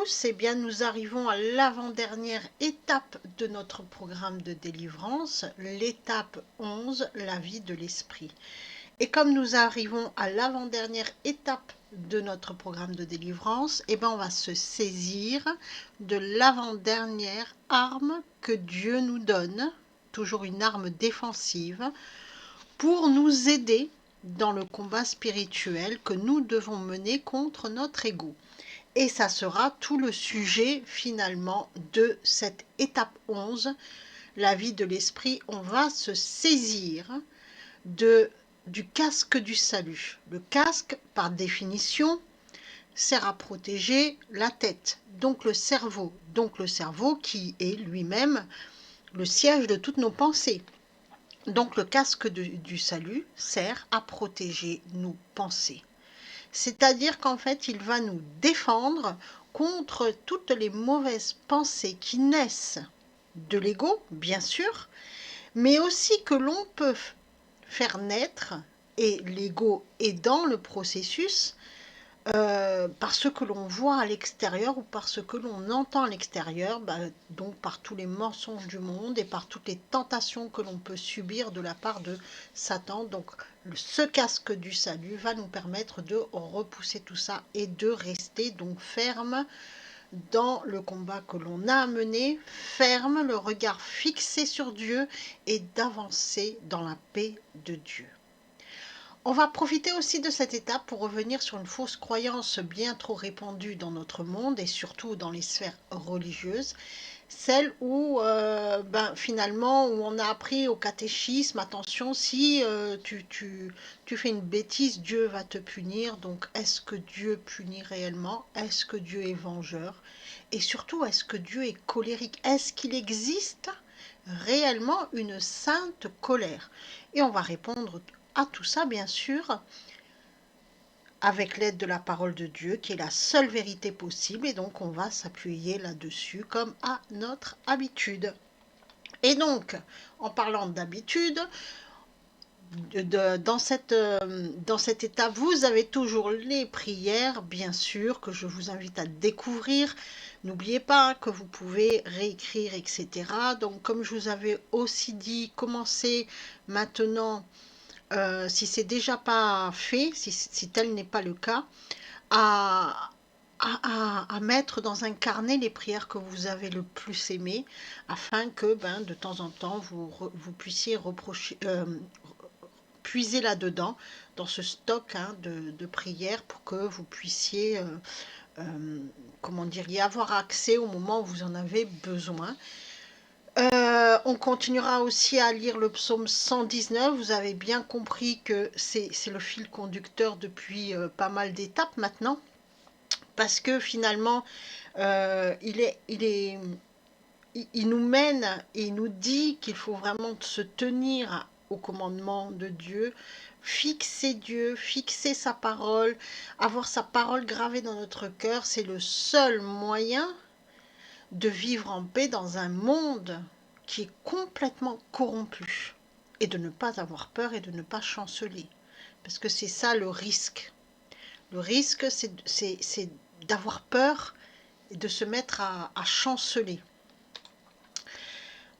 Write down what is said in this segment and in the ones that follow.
tous, eh bien nous arrivons à l'avant-dernière étape de notre programme de délivrance, l'étape 11, la vie de l'esprit. Et comme nous arrivons à l'avant-dernière étape de notre programme de délivrance, eh bien on va se saisir de l'avant-dernière arme que Dieu nous donne, toujours une arme défensive, pour nous aider dans le combat spirituel que nous devons mener contre notre ego. Et ça sera tout le sujet finalement de cette étape 11, la vie de l'esprit. On va se saisir du casque du salut. Le casque, par définition, sert à protéger la tête, donc le cerveau. Donc le cerveau qui est lui-même le siège de toutes nos pensées. Donc le casque du salut sert à protéger nos pensées. C'est-à-dire qu'en fait, il va nous défendre contre toutes les mauvaises pensées qui naissent de l'ego, bien sûr, mais aussi que l'on peut faire naître, et l'ego est dans le processus, par ce que l'on voit à l'extérieur ou par ce que l'on entend à l'extérieur, donc par tous les mensonges du monde et par toutes les tentations que l'on peut subir de la part de Satan. Donc ce casque du salut va nous permettre de repousser tout ça et de rester donc ferme dans le combat que l'on a à mener, ferme, le regard fixé sur Dieu et d'avancer dans la paix de Dieu. On va profiter aussi de cette étape pour revenir sur une fausse croyance bien trop répandue dans notre monde et surtout dans les sphères religieuses, celle où finalement où on a appris au catéchisme, attention, si tu fais une bêtise, Dieu va te punir. Donc est-ce que Dieu punit réellement? Est-ce que Dieu est vengeur? Et surtout, est-ce que Dieu est colérique? Est-ce qu'il existe réellement une sainte colère? Et on va répondre à tout ça, bien sûr, avec l'aide de la parole de Dieu, qui est la seule vérité possible, et donc on va s'appuyer là-dessus comme à notre habitude. Et donc, en parlant d'habitude, dans cette étape, vous avez toujours les prières, bien sûr, que je vous invite à découvrir. N'oubliez pas que vous pouvez réécrire, etc. Donc, comme je vous avais aussi dit, commencez maintenant, si c'est déjà pas fait, si tel n'est pas le cas, à, à mettre dans un carnet les prières que vous avez le plus aimées, afin que de temps en temps, vous puissiez puiser là-dedans, dans ce stock de prières, pour que vous puissiez comment dire, y avoir accès au moment où vous en avez besoin. On continuera aussi à lire le psaume 119. Vous avez bien compris que c'est le fil conducteur depuis pas mal d'étapes maintenant, parce que finalement, il nous mène et il nous dit qu'il faut vraiment se tenir au commandement de Dieu, fixer sa parole, avoir sa parole gravée dans notre cœur. C'est le seul moyen de vivre en paix dans un monde qui est complètement corrompu, et de ne pas avoir peur et de ne pas chanceler, parce que c'est ça le risque. Le risque, c'est d'avoir peur et de se mettre à chanceler.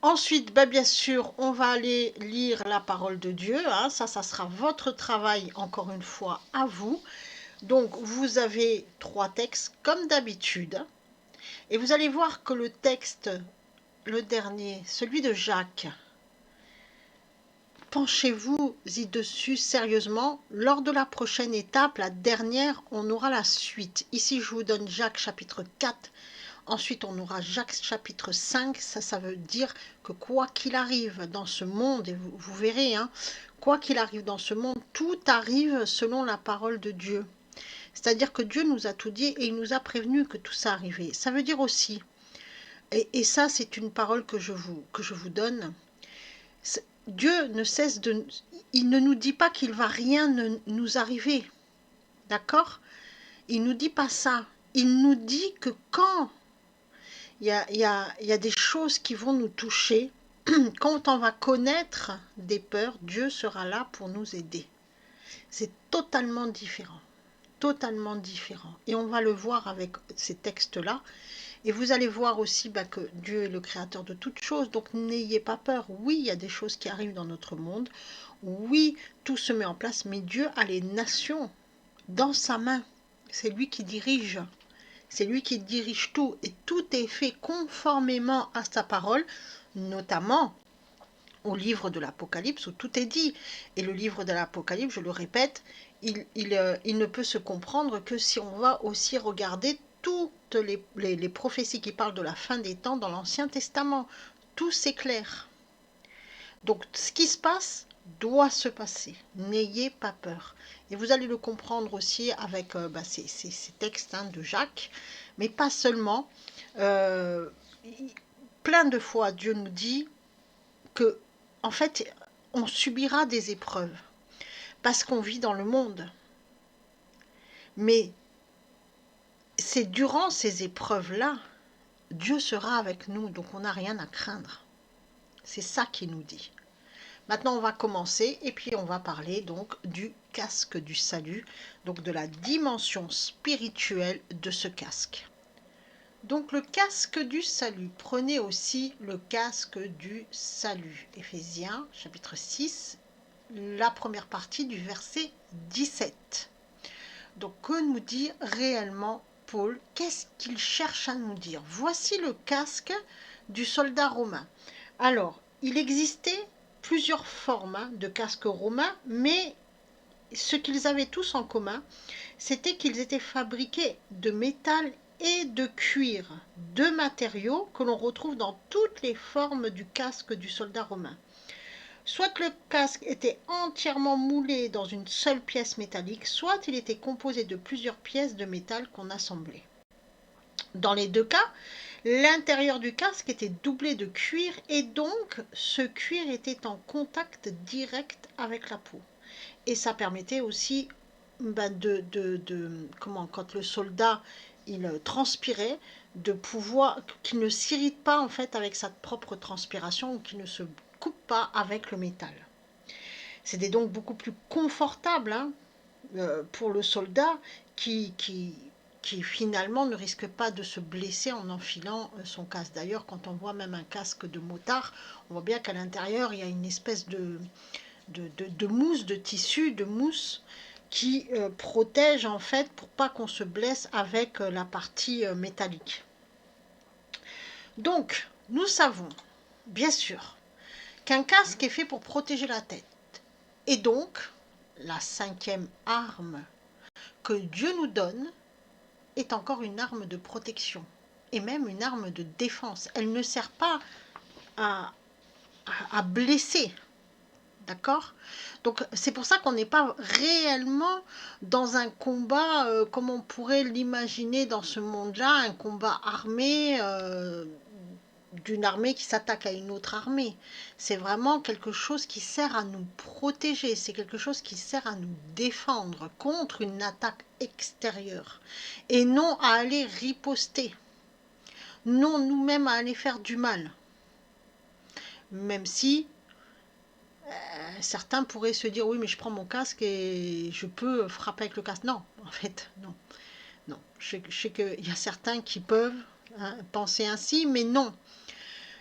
Ensuite, bien sûr, on va aller lire la parole de Dieu. Ça sera votre travail, encore une fois, à vous. Donc, vous avez 3 textes, comme d'habitude. Et vous allez voir que le texte, le dernier, celui de Jacques, penchez-vous-y dessus sérieusement. Lors de la prochaine étape, la dernière, on aura la suite. Ici, je vous donne Jacques chapitre 4. Ensuite, on aura Jacques chapitre 5. Ça veut dire que quoi qu'il arrive dans ce monde, et vous verrez, quoi qu'il arrive dans ce monde, tout arrive selon la parole de Dieu. C'est-à-dire que Dieu nous a tout dit et il nous a prévenu que tout ça arrivait. Ça veut dire aussi, et ça c'est une parole que je vous donne, Dieu ne cesse il ne nous dit pas qu'il va rien nous arriver, d'accord? Il nous dit pas ça. Il nous dit que quand il y a des choses qui vont nous toucher, quand on va connaître des peurs, Dieu sera là pour nous aider. C'est totalement différent. totalement différent. Et on va le voir avec ces textes-là. Et vous allez voir aussi que Dieu est le créateur de toutes choses, donc n'ayez pas peur. Oui, il y a des choses qui arrivent dans notre monde. Oui, tout se met en place, mais Dieu a les nations dans sa main. C'est lui qui dirige. C'est lui qui dirige tout. Et tout est fait conformément à sa parole, notamment au livre de l'Apocalypse où tout est dit. Et le livre de l'Apocalypse, je le répète, il ne peut se comprendre que si on va aussi regarder toutes les prophéties qui parlent de la fin des temps dans l'Ancien Testament. Tout s'éclaire. Donc ce qui se passe doit se passer. N'ayez pas peur. Et vous allez le comprendre aussi avec ces textes de Jacques, mais pas seulement. Plein de fois, Dieu nous dit que, en fait, on subira des épreuves parce qu'on vit dans le monde. Mais c'est durant ces épreuves-là, Dieu sera avec nous, donc on n'a rien à craindre. C'est ça qu'il nous dit. Maintenant, on va commencer et puis on va parler donc du casque du salut, donc de la dimension spirituelle de ce casque. Donc le casque du salut, prenez aussi le casque du salut. Éphésiens chapitre 6, la première partie du verset 17. Donc que nous dit réellement Paul? Qu'est-ce qu'il cherche à nous dire? Voici le casque du soldat romain. Alors, il existait plusieurs formes de casques romains, mais ce qu'ils avaient tous en commun, c'était qu'ils étaient fabriqués de métal et de cuir, deux matériaux que l'on retrouve dans toutes les formes du casque du soldat romain. Soit le casque était entièrement moulé dans une seule pièce métallique, soit il était composé de plusieurs pièces de métal qu'on assemblait. Dans les deux cas, l'intérieur du casque était doublé de cuir et donc ce cuir était en contact direct avec la peau. Et ça permettait aussi quand le soldat il transpirait, de pouvoir qu'il ne s'irrite pas en fait avec sa propre transpiration ou qu'il ne se coupe pas avec le métal. C'était donc beaucoup plus confortable pour le soldat qui finalement ne risque pas de se blesser en enfilant son casque. D'ailleurs, quand on voit même un casque de motard, on voit bien qu'à l'intérieur, il y a une espèce de mousse, de tissu, de mousse qui protège en fait pour pas qu'on se blesse avec la partie métallique. Donc, nous savons, bien sûr, qu'un casque est fait pour protéger la tête. Et donc, la cinquième arme que Dieu nous donne est encore une arme de protection et même une arme de défense. Elle ne sert pas à blesser. D'accord? Donc c'est pour ça qu'on n'est pas réellement dans un combat comme on pourrait l'imaginer dans ce monde-là, un combat armé d'une armée qui s'attaque à une autre armée. C'est vraiment quelque chose qui sert à nous protéger, c'est quelque chose qui sert à nous défendre contre une attaque extérieure et non à aller riposter, non nous-mêmes à aller faire du mal. Même si certains pourraient se dire oui mais je prends mon casque et je peux frapper avec le casque. Non, en fait, non. Non. Je sais qu'il y a certains qui peuvent penser ainsi, mais non.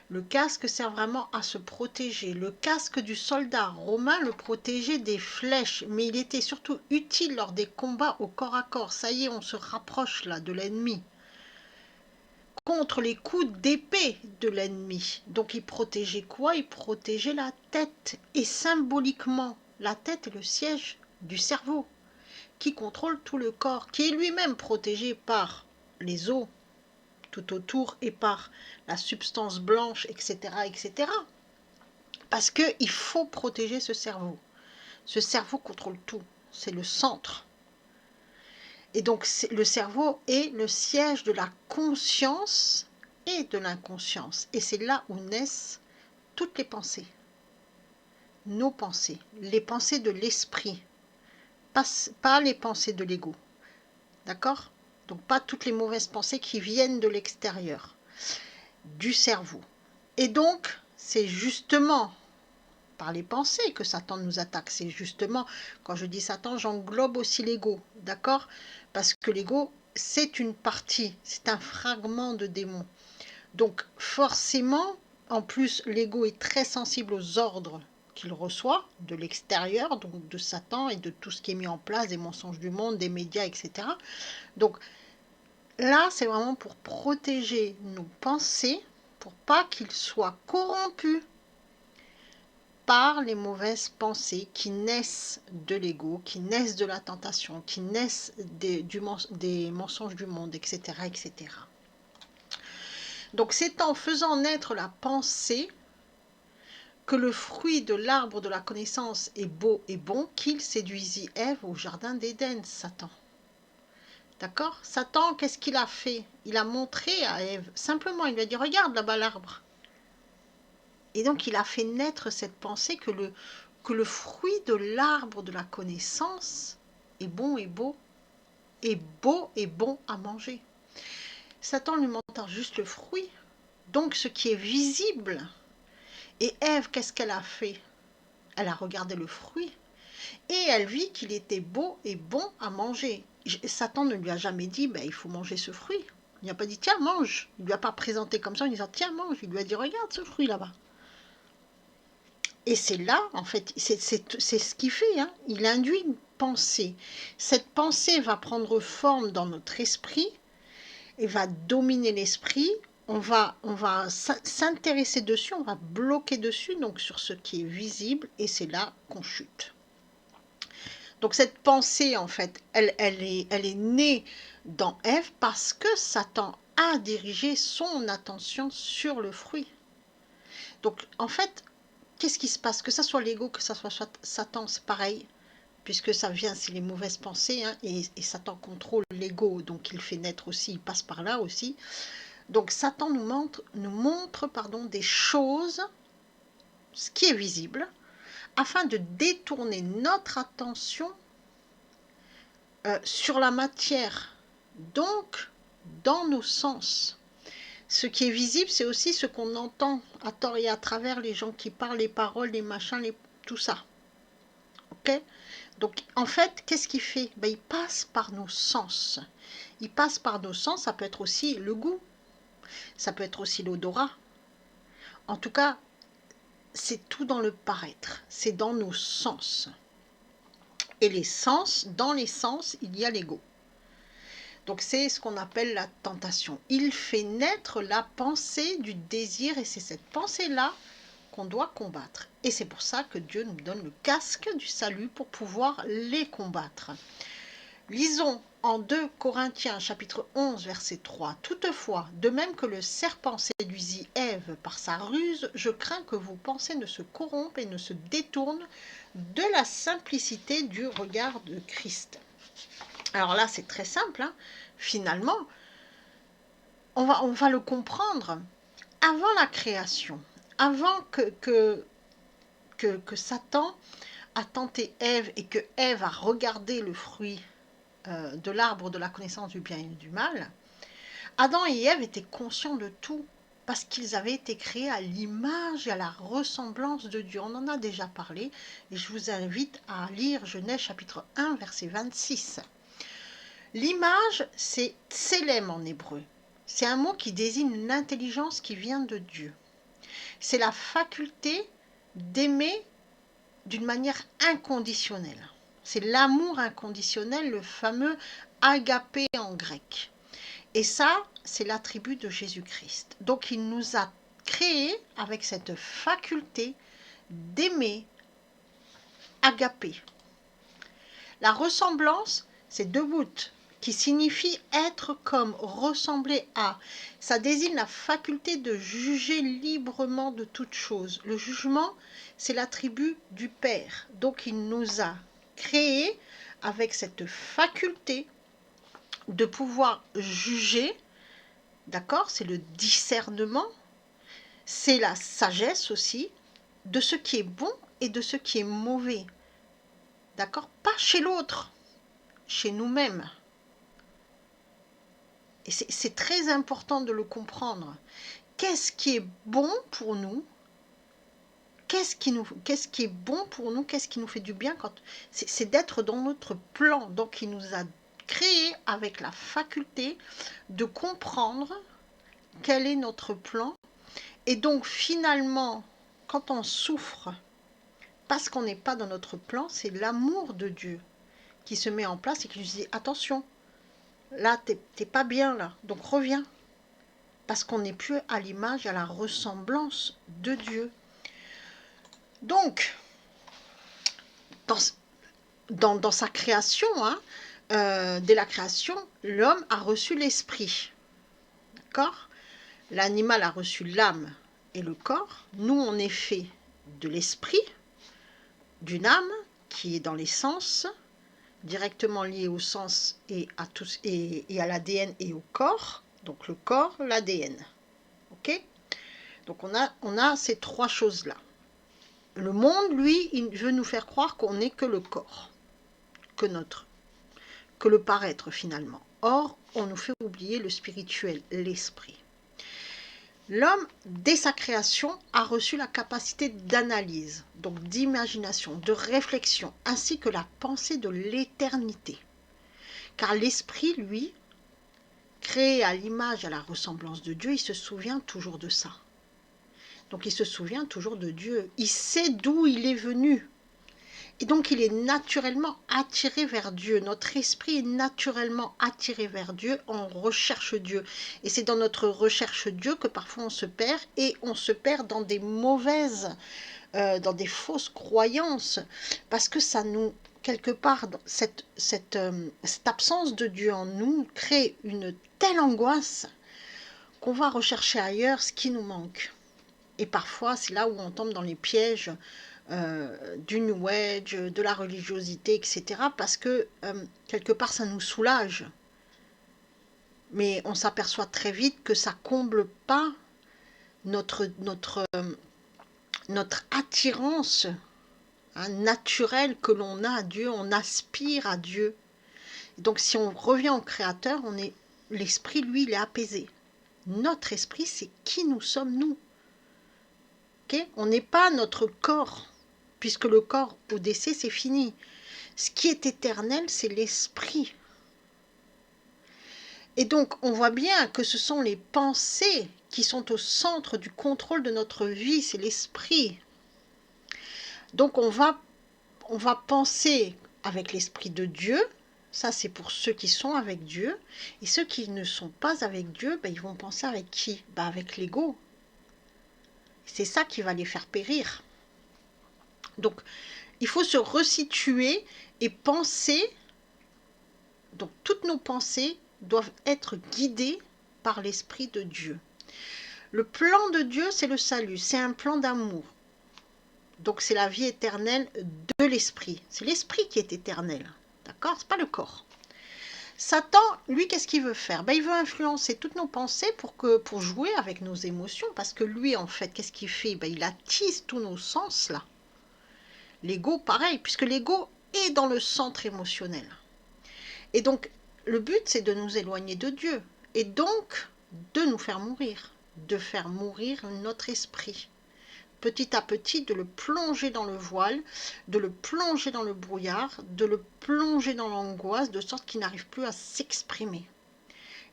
Le casque sert vraiment à se protéger. Le casque du soldat romain le protégeait des flèches, mais il était surtout utile lors des combats au corps à corps. Ça y est, on se rapproche là de l'ennemi. Contre les coups d'épée de l'ennemi. Donc il protégeait quoi? Il protégeait la tête. Et symboliquement, la tête est le siège du cerveau, qui contrôle tout le corps, qui est lui-même protégé par les os tout autour et par la substance blanche, etc. etc. Parce qu'il faut protéger ce cerveau. Ce cerveau contrôle tout. C'est le centre. Et donc le cerveau est le siège de la conscience et de l'inconscience. Et c'est là où naissent toutes les pensées. Nos pensées, les pensées de l'esprit, pas les pensées de l'ego. D'accord? Donc pas toutes les mauvaises pensées qui viennent de l'extérieur, du cerveau. Et donc, c'est justement par les pensées que Satan nous attaque. C'est justement, quand je dis Satan, j'englobe aussi l'ego, d'accord? Parce que l'ego, c'est une partie, c'est un fragment de démon. Donc forcément, en plus, l'ego est très sensible aux ordres qu'il reçoit de l'extérieur, donc de Satan et de tout ce qui est mis en place, des mensonges du monde, des médias, etc. Donc là, c'est vraiment pour protéger nos pensées, pour pas qu'ils soient corrompus par les mauvaises pensées qui naissent de l'ego, qui naissent de la tentation, qui naissent des mensonges du monde, etc., etc. Donc c'est en faisant naître la pensée que le fruit de l'arbre de la connaissance est beau et bon qu'il séduisit Ève au jardin d'Éden, Satan. D'accord? Satan, qu'est-ce qu'il a fait? Il a montré à Ève, simplement, il lui a dit, regarde là-bas l'arbre. Et donc il a fait naître cette pensée que le fruit de l'arbre de la connaissance est bon et beau, et beau et bon à manger. Satan lui montre juste le fruit, donc ce qui est visible. Et Ève, qu'est-ce qu'elle a fait? Elle a regardé le fruit et elle vit qu'il était beau et bon à manger. Satan ne lui a jamais dit, il faut manger ce fruit. Il n'a pas dit, tiens, mange. Il ne lui a pas présenté comme ça en disant, tiens, mange. Il lui a dit, regarde ce fruit là-bas. Et c'est là, en fait, c'est ce qu'il fait. Hein. Il induit une pensée. Cette pensée va prendre forme dans notre esprit et va dominer l'esprit. On va s'intéresser dessus, on va bloquer dessus, donc sur ce qui est visible, et c'est là qu'on chute. Donc cette pensée, en fait, elle est née dans Ève parce que Satan a dirigé son attention sur le fruit. Donc, en fait, qu'est-ce qui se passe? Que ça soit l'ego, que ça soit Satan, c'est pareil, puisque ça vient, c'est les mauvaises pensées, hein, et Satan contrôle l'ego, donc il fait naître aussi, il passe par là aussi. Donc Satan nous montre des choses, ce qui est visible, afin de détourner notre attention sur la matière, donc dans nos sens. Ce qui est visible, c'est aussi ce qu'on entend à tort et à travers, les gens qui parlent, les paroles, les machins, tout ça. Ok? Donc, en fait, qu'est-ce qu'il fait? Il passe par nos sens. Il passe par nos sens, ça peut être aussi le goût, ça peut être aussi l'odorat. En tout cas, c'est tout dans le paraître, c'est dans nos sens. Et les sens, dans les sens, il y a l'ego. Donc c'est ce qu'on appelle la tentation. Il fait naître la pensée du désir et c'est cette pensée-là qu'on doit combattre. Et c'est pour ça que Dieu nous donne le casque du salut pour pouvoir les combattre. Lisons en 2 Corinthiens chapitre 11 verset 3. Toutefois, de même que le serpent séduisit Ève par sa ruse, je crains que vos pensées ne se corrompent et ne se détournent de la simplicité du regard de Christ. Alors là, c'est très simple, hein. Finalement, on va le comprendre. Avant la création, avant que Satan a tenté Ève et que Ève a regardé le fruit de l'arbre de la connaissance du bien et du mal, Adam et Ève étaient conscients de tout parce qu'ils avaient été créés à l'image et à la ressemblance de Dieu. On en a déjà parlé et je vous invite à lire Genèse chapitre 1 verset 26. L'image, c'est tselem en hébreu. C'est un mot qui désigne une intelligence qui vient de Dieu. C'est la faculté d'aimer d'une manière inconditionnelle. C'est l'amour inconditionnel, le fameux agapé en grec. Et ça, c'est l'attribut de Jésus-Christ. Donc il nous a créés avec cette faculté d'aimer, agapé. La ressemblance, c'est debout, qui signifie être comme, ressembler à. Ça désigne la faculté de juger librement de toute chose. Le jugement, c'est l'attribut du Père. Donc il nous a créés avec cette faculté de pouvoir juger, d'accord? C'est le discernement, c'est la sagesse aussi, de ce qui est bon et de ce qui est mauvais. D'accord? Pas chez l'autre, chez nous-mêmes. Et c'est très important de le comprendre. Qu'est-ce qui est bon pour nous? qu'est-ce qui est bon pour nous, qu'est-ce qui nous fait du bien, c'est d'être dans notre plan. Donc il nous a créés avec la faculté de comprendre quel est notre plan. Et donc finalement, quand on souffre parce qu'on n'est pas dans notre plan, c'est l'amour de Dieu qui se met en place et qui nous dit attention, là t'es pas bien là, donc reviens. Parce qu'on n'est plus à l'image, à la ressemblance de Dieu. Donc, dans sa création, dès la création, l'homme a reçu l'esprit. D'accord? L'animal a reçu l'âme et le corps. Nous, on est fait de l'esprit, d'une âme qui est dans les sens, directement liée au sens et à l'ADN et au corps. Donc le corps, l'ADN. Ok? Donc on a ces trois choses-là. Le monde, lui, il veut nous faire croire qu'on n'est que le corps, que le paraître finalement. Or, on nous fait oublier le spirituel, l'esprit. L'homme, dès sa création, a reçu la capacité d'analyse, donc d'imagination, de réflexion, ainsi que la pensée de l'éternité. Car l'esprit, lui, créé à l'image et à la ressemblance de Dieu, il se souvient toujours de ça. Donc il se souvient toujours de Dieu. Il sait d'où il est venu. Et donc il est naturellement attiré vers Dieu. Notre esprit est naturellement attiré vers Dieu. On recherche Dieu. Et c'est dans notre recherche Dieu que parfois on se perd. Et on se perd dans des dans des fausses croyances. Parce que ça nous, quelque part, cette absence de Dieu en nous crée une telle angoisse qu'on va rechercher ailleurs ce qui nous manque. Et parfois, c'est là où on tombe dans les pièges du New Age, de la religiosité, etc. Parce que, quelque part, ça nous soulage. Mais on s'aperçoit très vite que ça ne comble pas notre attirance naturelle que l'on a à Dieu. On aspire à Dieu. Donc, si on revient au Créateur, l'esprit, lui, il est apaisé. Notre esprit, c'est qui nous sommes, nous. Okay? On n'est pas notre corps, puisque le corps au décès, c'est fini. Ce qui est éternel, c'est l'esprit. Et donc, on voit bien que ce sont les pensées qui sont au centre du contrôle de notre vie, c'est l'esprit. Donc, on va penser avec l'esprit de Dieu, ça c'est pour ceux qui sont avec Dieu, et ceux qui ne sont pas avec Dieu, ils vont penser avec qui? Avec l'ego. C'est ça qui va les faire périr. Donc, il faut se resituer et penser. Donc, toutes nos pensées doivent être guidées par l'Esprit de Dieu. Le plan de Dieu, c'est le salut. C'est un plan d'amour. Donc, c'est la vie éternelle de l'Esprit. C'est l'Esprit qui est éternel. D'accord? C'est pas le corps. Satan, lui, qu'est-ce qu'il veut faire? Il veut influencer toutes nos pensées pour jouer avec nos émotions. Parce que lui, en fait, qu'est-ce qu'il fait? Il attise tous nos sens, là. L'ego, pareil, puisque l'ego est dans le centre émotionnel. Et donc, le but, c'est de nous éloigner de Dieu. Et donc, de nous faire mourir. De faire mourir notre esprit. Petit à petit, de le plonger dans le voile, de le plonger dans le brouillard, de le plonger dans l'angoisse, de sorte qu'il n'arrive plus à s'exprimer.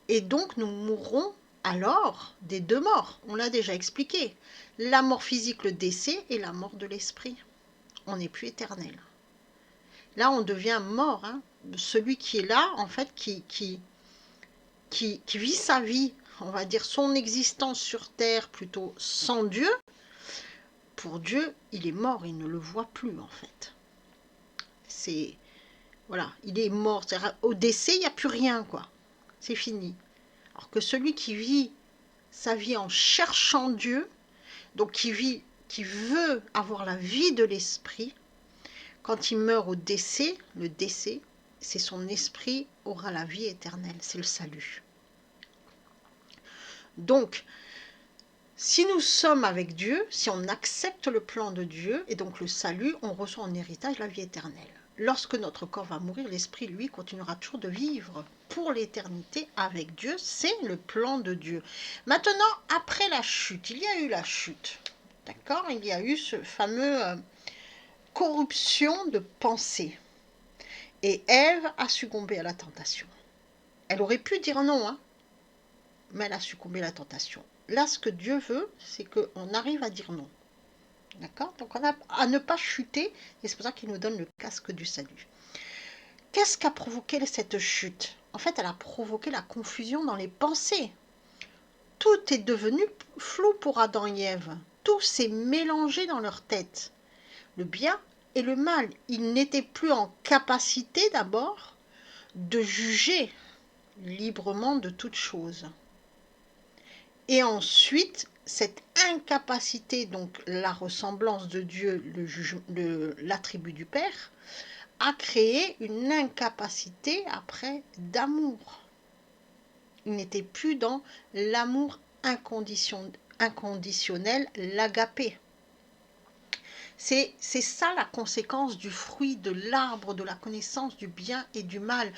Et donc, nous mourrons alors des deux morts. On l'a déjà expliqué. La mort physique, le décès, et la mort de l'esprit. On n'est plus éternel. Là, on devient mort. Celui qui est là, en fait, qui vit sa vie, on va dire son existence sur Terre plutôt sans Dieu, pour Dieu, il est mort, il ne le voit plus, en fait. Voilà, il est mort. Au décès, il n'y a plus rien, quoi. C'est fini. Alors que celui qui vit sa vie en cherchant Dieu, donc qui veut avoir la vie de l'esprit, quand il meurt au décès, le décès, c'est son esprit aura la vie éternelle, c'est le salut. Donc, si nous sommes avec Dieu, si on accepte le plan de Dieu, et donc le salut, on reçoit en héritage la vie éternelle. Lorsque notre corps va mourir, l'esprit, lui, continuera toujours de vivre pour l'éternité avec Dieu. C'est le plan de Dieu. Maintenant, après la chute, il y a eu la chute. D'accord? Il y a eu ce fameux corruption de pensée. Et Ève a succombé à la tentation. Elle aurait pu dire non, hein, mais elle a succombé à la tentation. Là, ce que Dieu veut, c'est qu'on arrive à dire non. D'accord? Donc on a à ne pas chuter, et c'est pour ça qu'il nous donne le casque du salut. Qu'est-ce qui a provoqué cette chute? En fait, elle a provoqué la confusion dans les pensées. Tout est devenu flou pour Adam et Ève. Tout s'est mélangé dans leur tête. Le bien et le mal. Ils n'étaient plus en capacité d'abord de juger librement de toute chose. Et ensuite, cette incapacité, donc la ressemblance de Dieu, l'attribut du Père, a créé une incapacité après d'amour. Il n'était plus dans l'amour inconditionnel, l'agapé. C'est ça la conséquence du fruit de l'arbre de la connaissance du bien et du mal.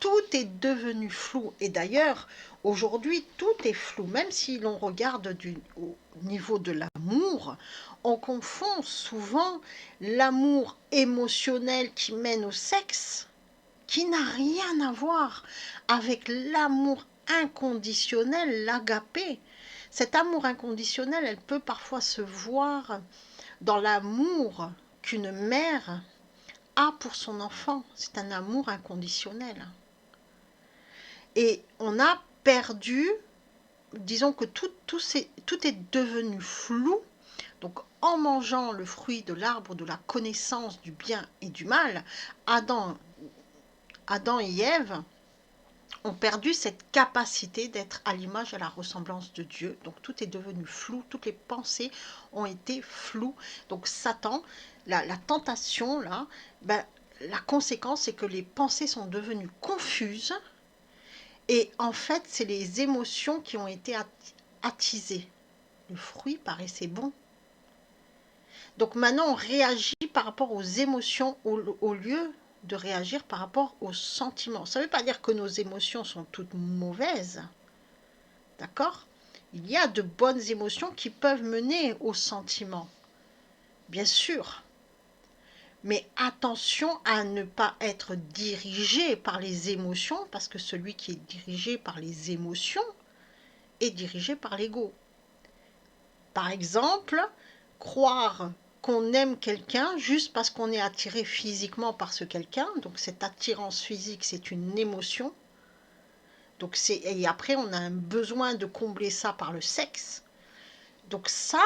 Tout est devenu flou. Et d'ailleurs, aujourd'hui, tout est flou. Même si l'on regarde au niveau de l'amour, on confond souvent l'amour émotionnel qui mène au sexe, qui n'a rien à voir avec l'amour inconditionnel, l'agapé. Cet amour inconditionnel, elle peut parfois se voir dans l'amour qu'une mère a pour son enfant. C'est un amour inconditionnel. Et on a perdu, disons que tout est devenu flou. Donc en mangeant le fruit de l'arbre de la connaissance du bien et du mal, Adam et Ève ont perdu cette capacité d'être à l'image et à la ressemblance de Dieu. Donc tout est devenu flou, toutes les pensées ont été floues. Donc Satan, la tentation, là, la conséquence, c'est que les pensées sont devenues confuses. Et en fait, c'est les émotions qui ont été attisées. Le fruit paraissait bon. Donc maintenant, on réagit par rapport aux émotions au lieu de réagir par rapport aux sentiments. Ça ne veut pas dire que nos émotions sont toutes mauvaises. D'accord? Il y a de bonnes émotions qui peuvent mener aux sentiments. Bien sûr. Mais attention à ne pas être dirigé par les émotions, parce que celui qui est dirigé par les émotions est dirigé par l'ego. Par exemple, croire qu'on aime quelqu'un juste parce qu'on est attiré physiquement par ce quelqu'un, donc cette attirance physique, c'est une émotion. Donc et après, on a un besoin de combler ça par le sexe. Donc ça,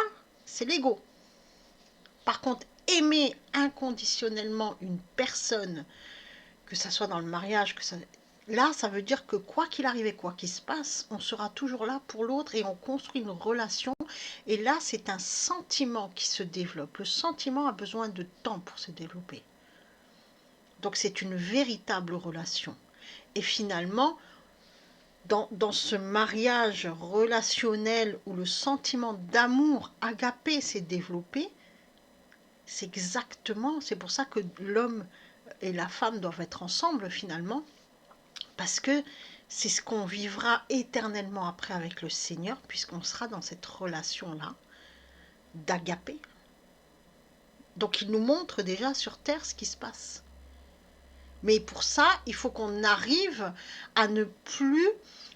c'est l'ego. Par contre, aimer inconditionnellement une personne, que ça soit dans le mariage, là, ça veut dire que quoi qu'il arrive et quoi qu'il se passe, on sera toujours là pour l'autre et on construit une relation. Et là, c'est un sentiment qui se développe. Le sentiment a besoin de temps pour se développer. Donc c'est une véritable relation. Et finalement, dans ce mariage relationnel où le sentiment d'amour agapé s'est développé, c'est pour ça que l'homme et la femme doivent être ensemble finalement, parce que c'est ce qu'on vivra éternellement après avec le Seigneur, puisqu'on sera dans cette relation-là d'agapé. Donc il nous montre déjà sur terre ce qui se passe. Mais pour ça, il faut qu'on arrive à ne plus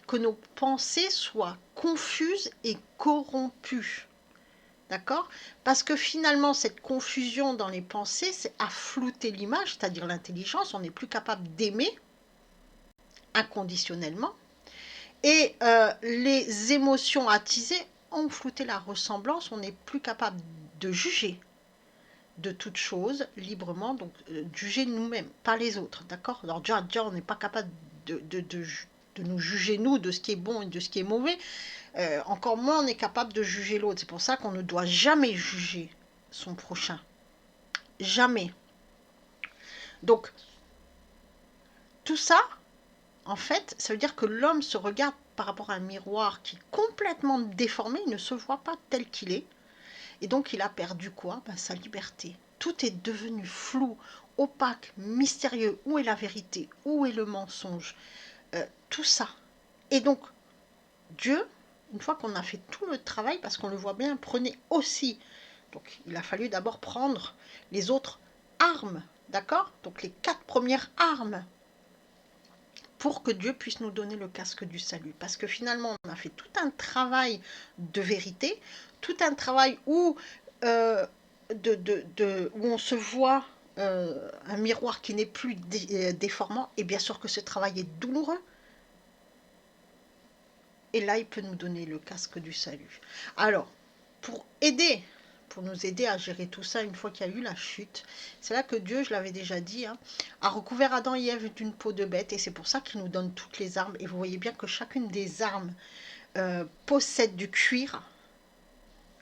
que nos pensées soient confuses et corrompues. D'accord? Parce que finalement, cette confusion dans les pensées, c'est à flouter l'image, c'est-à-dire l'intelligence. On n'est plus capable d'aimer inconditionnellement. Et les émotions attisées ont flouté la ressemblance. On n'est plus capable de juger de toute chose librement, donc juger nous-mêmes, pas les autres, d'accord? Alors déjà, on n'est pas capable de nous juger nous de ce qui est bon et de ce qui est mauvais, encore moins on est capable de juger l'autre. C'est pour ça qu'on ne doit jamais juger son prochain, jamais. Donc tout ça, en fait, ça veut dire que l'homme se regarde par rapport à un miroir qui est complètement déformé, il ne se voit pas tel qu'il est, et donc il a perdu quoi? Sa liberté. Tout est devenu flou, opaque, mystérieux. Où est la vérité? Où est le mensonge? Tout ça. Et donc, Dieu, une fois qu'on a fait tout le travail, parce qu'on le voit bien, prenez aussi Donc il a fallu d'abord prendre les autres armes, d'accord? Donc les 4 premières armes pour que Dieu puisse nous donner le casque du salut. Parce que finalement, on a fait tout un travail de vérité, tout un travail où, où on se voit un miroir qui n'est plus déformant, et bien sûr que ce travail est douloureux. Et là, il peut nous donner le casque du salut. Alors, pour nous aider à gérer tout ça une fois qu'il y a eu la chute, c'est là que Dieu, je l'avais déjà dit, hein, a recouvert Adam et Ève d'une peau de bête, et c'est pour ça qu'il nous donne toutes les armes. Et vous voyez bien que chacune des armes possède du cuir.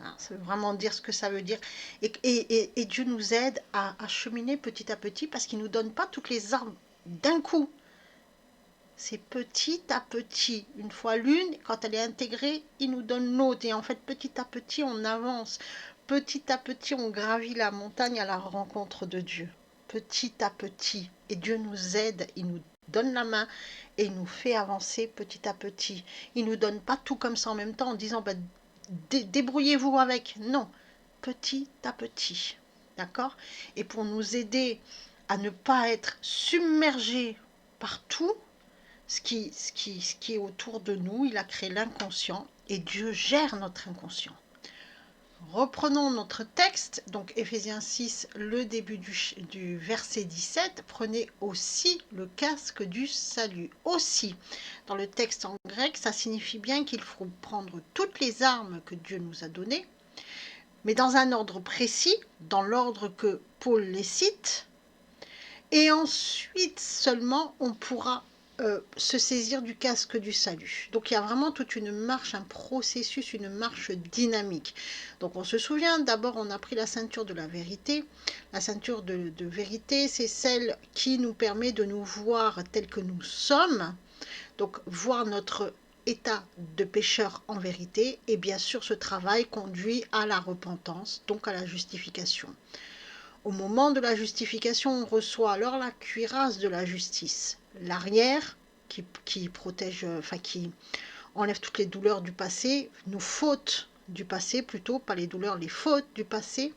Hein, ça veut vraiment dire ce que ça veut dire. Et Dieu nous aide à cheminer petit à petit, parce qu'il ne nous donne pas toutes les armes d'un coup. C'est petit à petit. Une fois l'une, quand elle est intégrée, il nous donne l'autre. Et en fait, petit à petit, on avance. Petit à petit, on gravit la montagne à la rencontre de Dieu. Petit à petit. Et Dieu nous aide, il nous donne la main et il nous fait avancer petit à petit. Il ne nous donne pas tout comme ça en même temps en disant bah, débrouillez-vous avec. Non, petit à petit. D'accord? Et pour nous aider à ne pas être submergés par tout, ce qui est autour de nous, il a créé l'inconscient et Dieu gère notre inconscient. Reprenons notre texte, donc Éphésiens 6, le début du verset 17, prenez aussi le casque du salut. Aussi, dans le texte en grec, ça signifie bien qu'il faut prendre toutes les armes que Dieu nous a données, mais dans un ordre précis, dans l'ordre que Paul les cite, et ensuite seulement on pourra se saisir du casque du salut. Donc il y a vraiment toute une marche, un processus, une marche dynamique. Donc on se souvient, d'abord on a pris la ceinture de la vérité. La ceinture de vérité, c'est celle qui nous permet de nous voir tels que nous sommes. Donc voir notre état de pécheur en vérité. Et bien sûr ce travail conduit à la repentance, donc à la justification. Au moment de la justification, on reçoit alors la cuirasse de la justice. L'arrière, qui protège, qui enlève toutes les douleurs du passé, nos fautes du passé plutôt, pas les douleurs, les fautes du passé,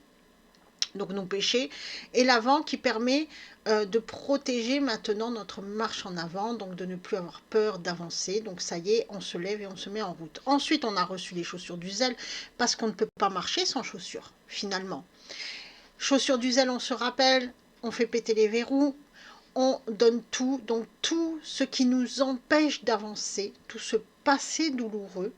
donc nos péchés. Et l'avant qui permet de protéger maintenant notre marche en avant, donc de ne plus avoir peur d'avancer. Donc ça y est, on se lève et on se met en route. Ensuite, on a reçu les chaussures du zèle, parce qu'on ne peut pas marcher sans chaussures, finalement. Chaussures du zèle, on se rappelle, on fait péter les verrous, on donne tout, donc tout ce qui nous empêche d'avancer, tout ce passé douloureux,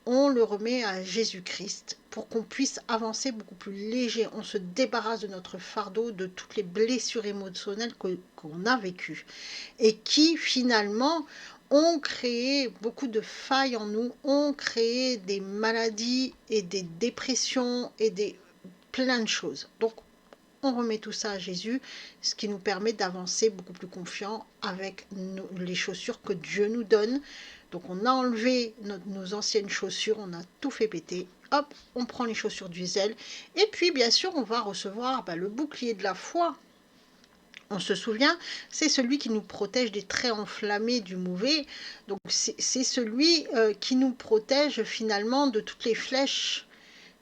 on le remet à Jésus-Christ pour qu'on puisse avancer beaucoup plus léger. On se débarrasse de notre fardeau, de toutes les blessures émotionnelles qu'on a vécues et qui finalement ont créé beaucoup de failles en nous, ont créé des maladies et des dépressions et plein de choses. Donc, on remet tout ça à Jésus, ce qui nous permet d'avancer beaucoup plus confiant avec les chaussures que Dieu nous donne. Donc, on a enlevé nos anciennes chaussures, on a tout fait péter. Hop, on prend les chaussures du zèle. Et puis, bien sûr, on va recevoir le bouclier de la foi. On se souvient, c'est celui qui nous protège des traits enflammés du mauvais. Donc, c'est celui qui nous protège finalement de toutes les flèches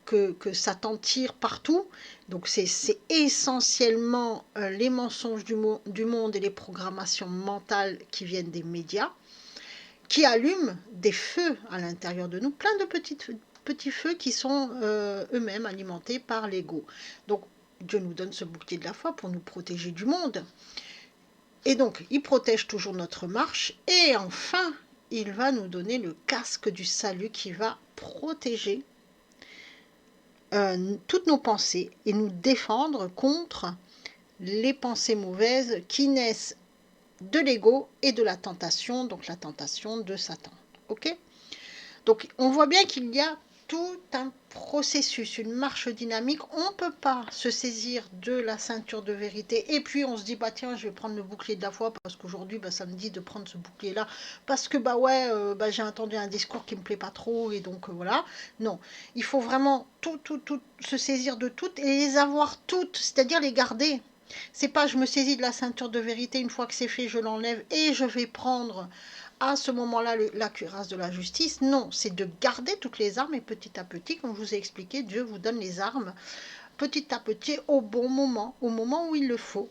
que Satan tire partout. Donc c'est essentiellement les mensonges du monde et les programmations mentales qui viennent des médias, qui allument des feux à l'intérieur de nous, plein de petits feux qui sont eux-mêmes alimentés par l'ego. Donc Dieu nous donne ce bouclier de la foi pour nous protéger du monde. Et donc il protège toujours notre marche. Et enfin, il va nous donner le casque du salut qui va protéger toutes nos pensées et nous défendre contre les pensées mauvaises qui naissent de l'ego et de la tentation, donc la tentation de Satan. Ok ? Donc on voit bien qu'il y a tout un processus, une marche dynamique. On ne peut pas se saisir de la ceinture de vérité et puis on se dit tiens, je vais prendre le bouclier de la foi parce qu'aujourd'hui ça me dit de prendre ce bouclier là parce que j'ai entendu un discours qui me plaît pas trop et donc voilà. Non, il faut vraiment tout se saisir de toutes et les avoir toutes, c'est-à-dire les garder. C'est pas je me saisis de la ceinture de vérité, une fois que c'est fait je l'enlève et je vais prendre à ce moment-là la cuirasse de la justice. Non, c'est de garder toutes les armes et petit à petit, comme je vous ai expliqué, Dieu vous donne les armes petit à petit au bon moment, au moment où il le faut.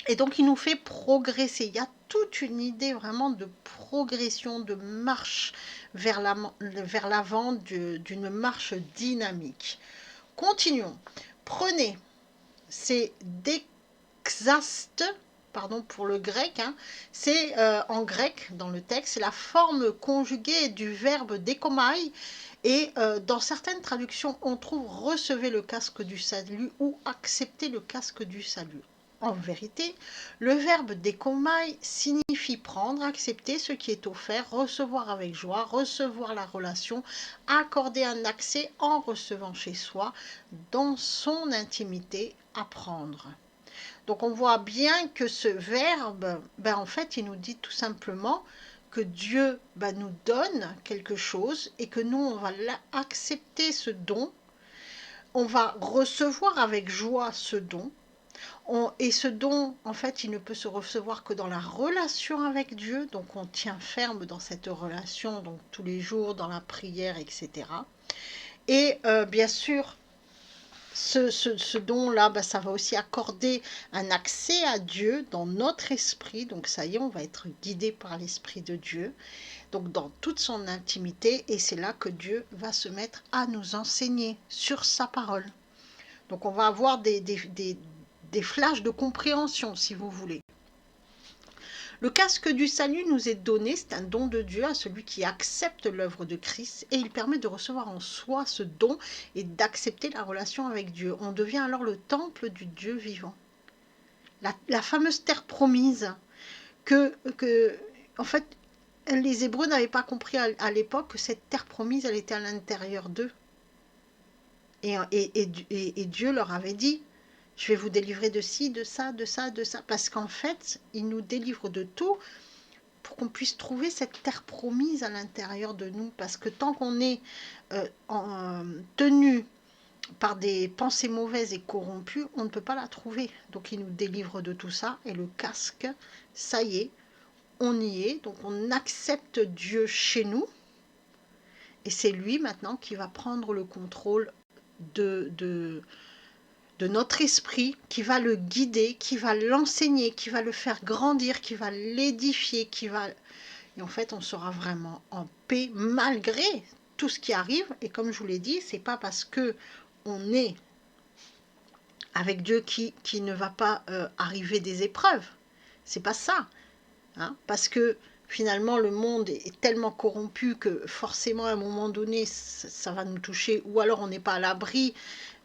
Et donc il nous fait progresser. Il y a toute une idée vraiment de progression, de marche vers l'avant, d'une marche dynamique. Continuons. Prenez ces dexastes, pardon pour le grec, hein, c'est en grec dans le texte, c'est la forme conjuguée du verbe dekomai, et dans certaines traductions on trouve recevez le casque du salut ou acceptez le casque du salut. En vérité, le verbe dekomai signifie prendre, accepter ce qui est offert, recevoir avec joie, recevoir la relation, accorder un accès en recevant chez soi, dans son intimité, apprendre. Donc on voit bien que ce verbe, en fait, il nous dit tout simplement que Dieu nous donne quelque chose et que nous, on va accepter ce don, on va recevoir avec joie ce don. Et ce don, en fait, il ne peut se recevoir que dans la relation avec Dieu, donc on tient ferme dans cette relation, donc tous les jours, dans la prière, etc. Et bien sûr, ce don-là, ça va aussi accorder un accès à Dieu dans notre esprit, donc ça y est, on va être guidé par l'Esprit de Dieu, donc dans toute son intimité, et c'est là que Dieu va se mettre à nous enseigner sur sa parole. Donc on va avoir des flashs de compréhension, si vous voulez. Le casque du salut nous est donné, c'est un don de Dieu à celui qui accepte l'œuvre de Christ, et il permet de recevoir en soi ce don et d'accepter la relation avec Dieu. On devient alors le temple du Dieu vivant. La fameuse terre promise que en fait, les Hébreux n'avaient pas compris à l'époque que cette terre promise, elle était à l'intérieur d'eux. Et Dieu leur avait dit, je vais vous délivrer de ci, de ça, de ça, de ça. Parce qu'en fait, il nous délivre de tout pour qu'on puisse trouver cette terre promise à l'intérieur de nous. Parce que tant qu'on est tenu par des pensées mauvaises et corrompues, on ne peut pas la trouver. Donc il nous délivre de tout ça. Et le casque, ça y est, on y est. Donc on accepte Dieu chez nous. Et c'est lui maintenant qui va prendre le contrôle de notre esprit, qui va le guider, qui va l'enseigner, qui va le faire grandir, qui va l'édifier, Et en fait, on sera vraiment en paix malgré tout ce qui arrive. Et comme je vous l'ai dit, c'est pas parce que on est avec Dieu qui ne va pas arriver des épreuves. C'est pas ça. Hein, parce que finalement, le monde est tellement corrompu que forcément, à un moment donné, ça va nous toucher. Ou alors, on n'est pas à l'abri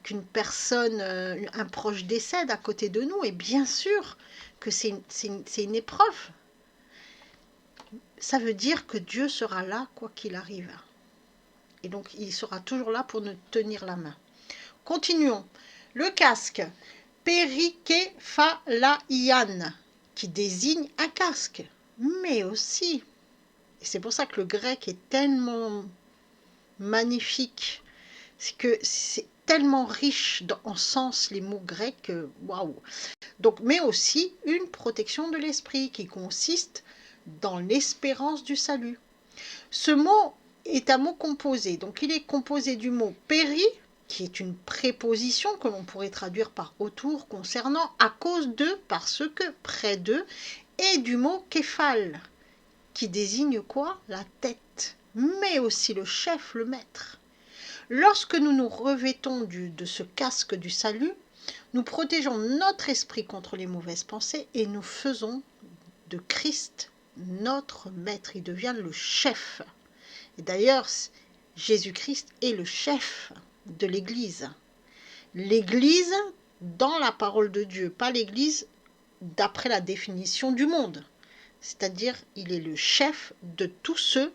qu'une personne, un proche décède à côté de nous. Et bien sûr que c'est une épreuve. Ça veut dire que Dieu sera là, quoi qu'il arrive. Et donc, il sera toujours là pour nous tenir la main. Continuons. Le casque, periképhalaian, qui désigne un casque, mais aussi, et c'est pour ça que le grec est tellement magnifique, c'est que c'est tellement riche en sens, les mots grecs, waouh. Donc, mais aussi une protection de l'esprit qui consiste dans l'espérance du salut. Ce mot est un mot composé, donc il est composé du mot péri, qui est une préposition que l'on pourrait traduire par autour, concernant, à cause de, parce que, près de, et du mot képhal, qui désigne quoi? La tête, mais aussi le chef, le maître. Lorsque nous nous revêtons de ce casque du salut, nous protégeons notre esprit contre les mauvaises pensées et nous faisons de Christ notre maître. Il devient le chef. Et d'ailleurs, Jésus-Christ est le chef de l'Église. L'Église dans la parole de Dieu, pas l'Église d'après la définition du monde. C'est-à-dire, il est le chef de tous ceux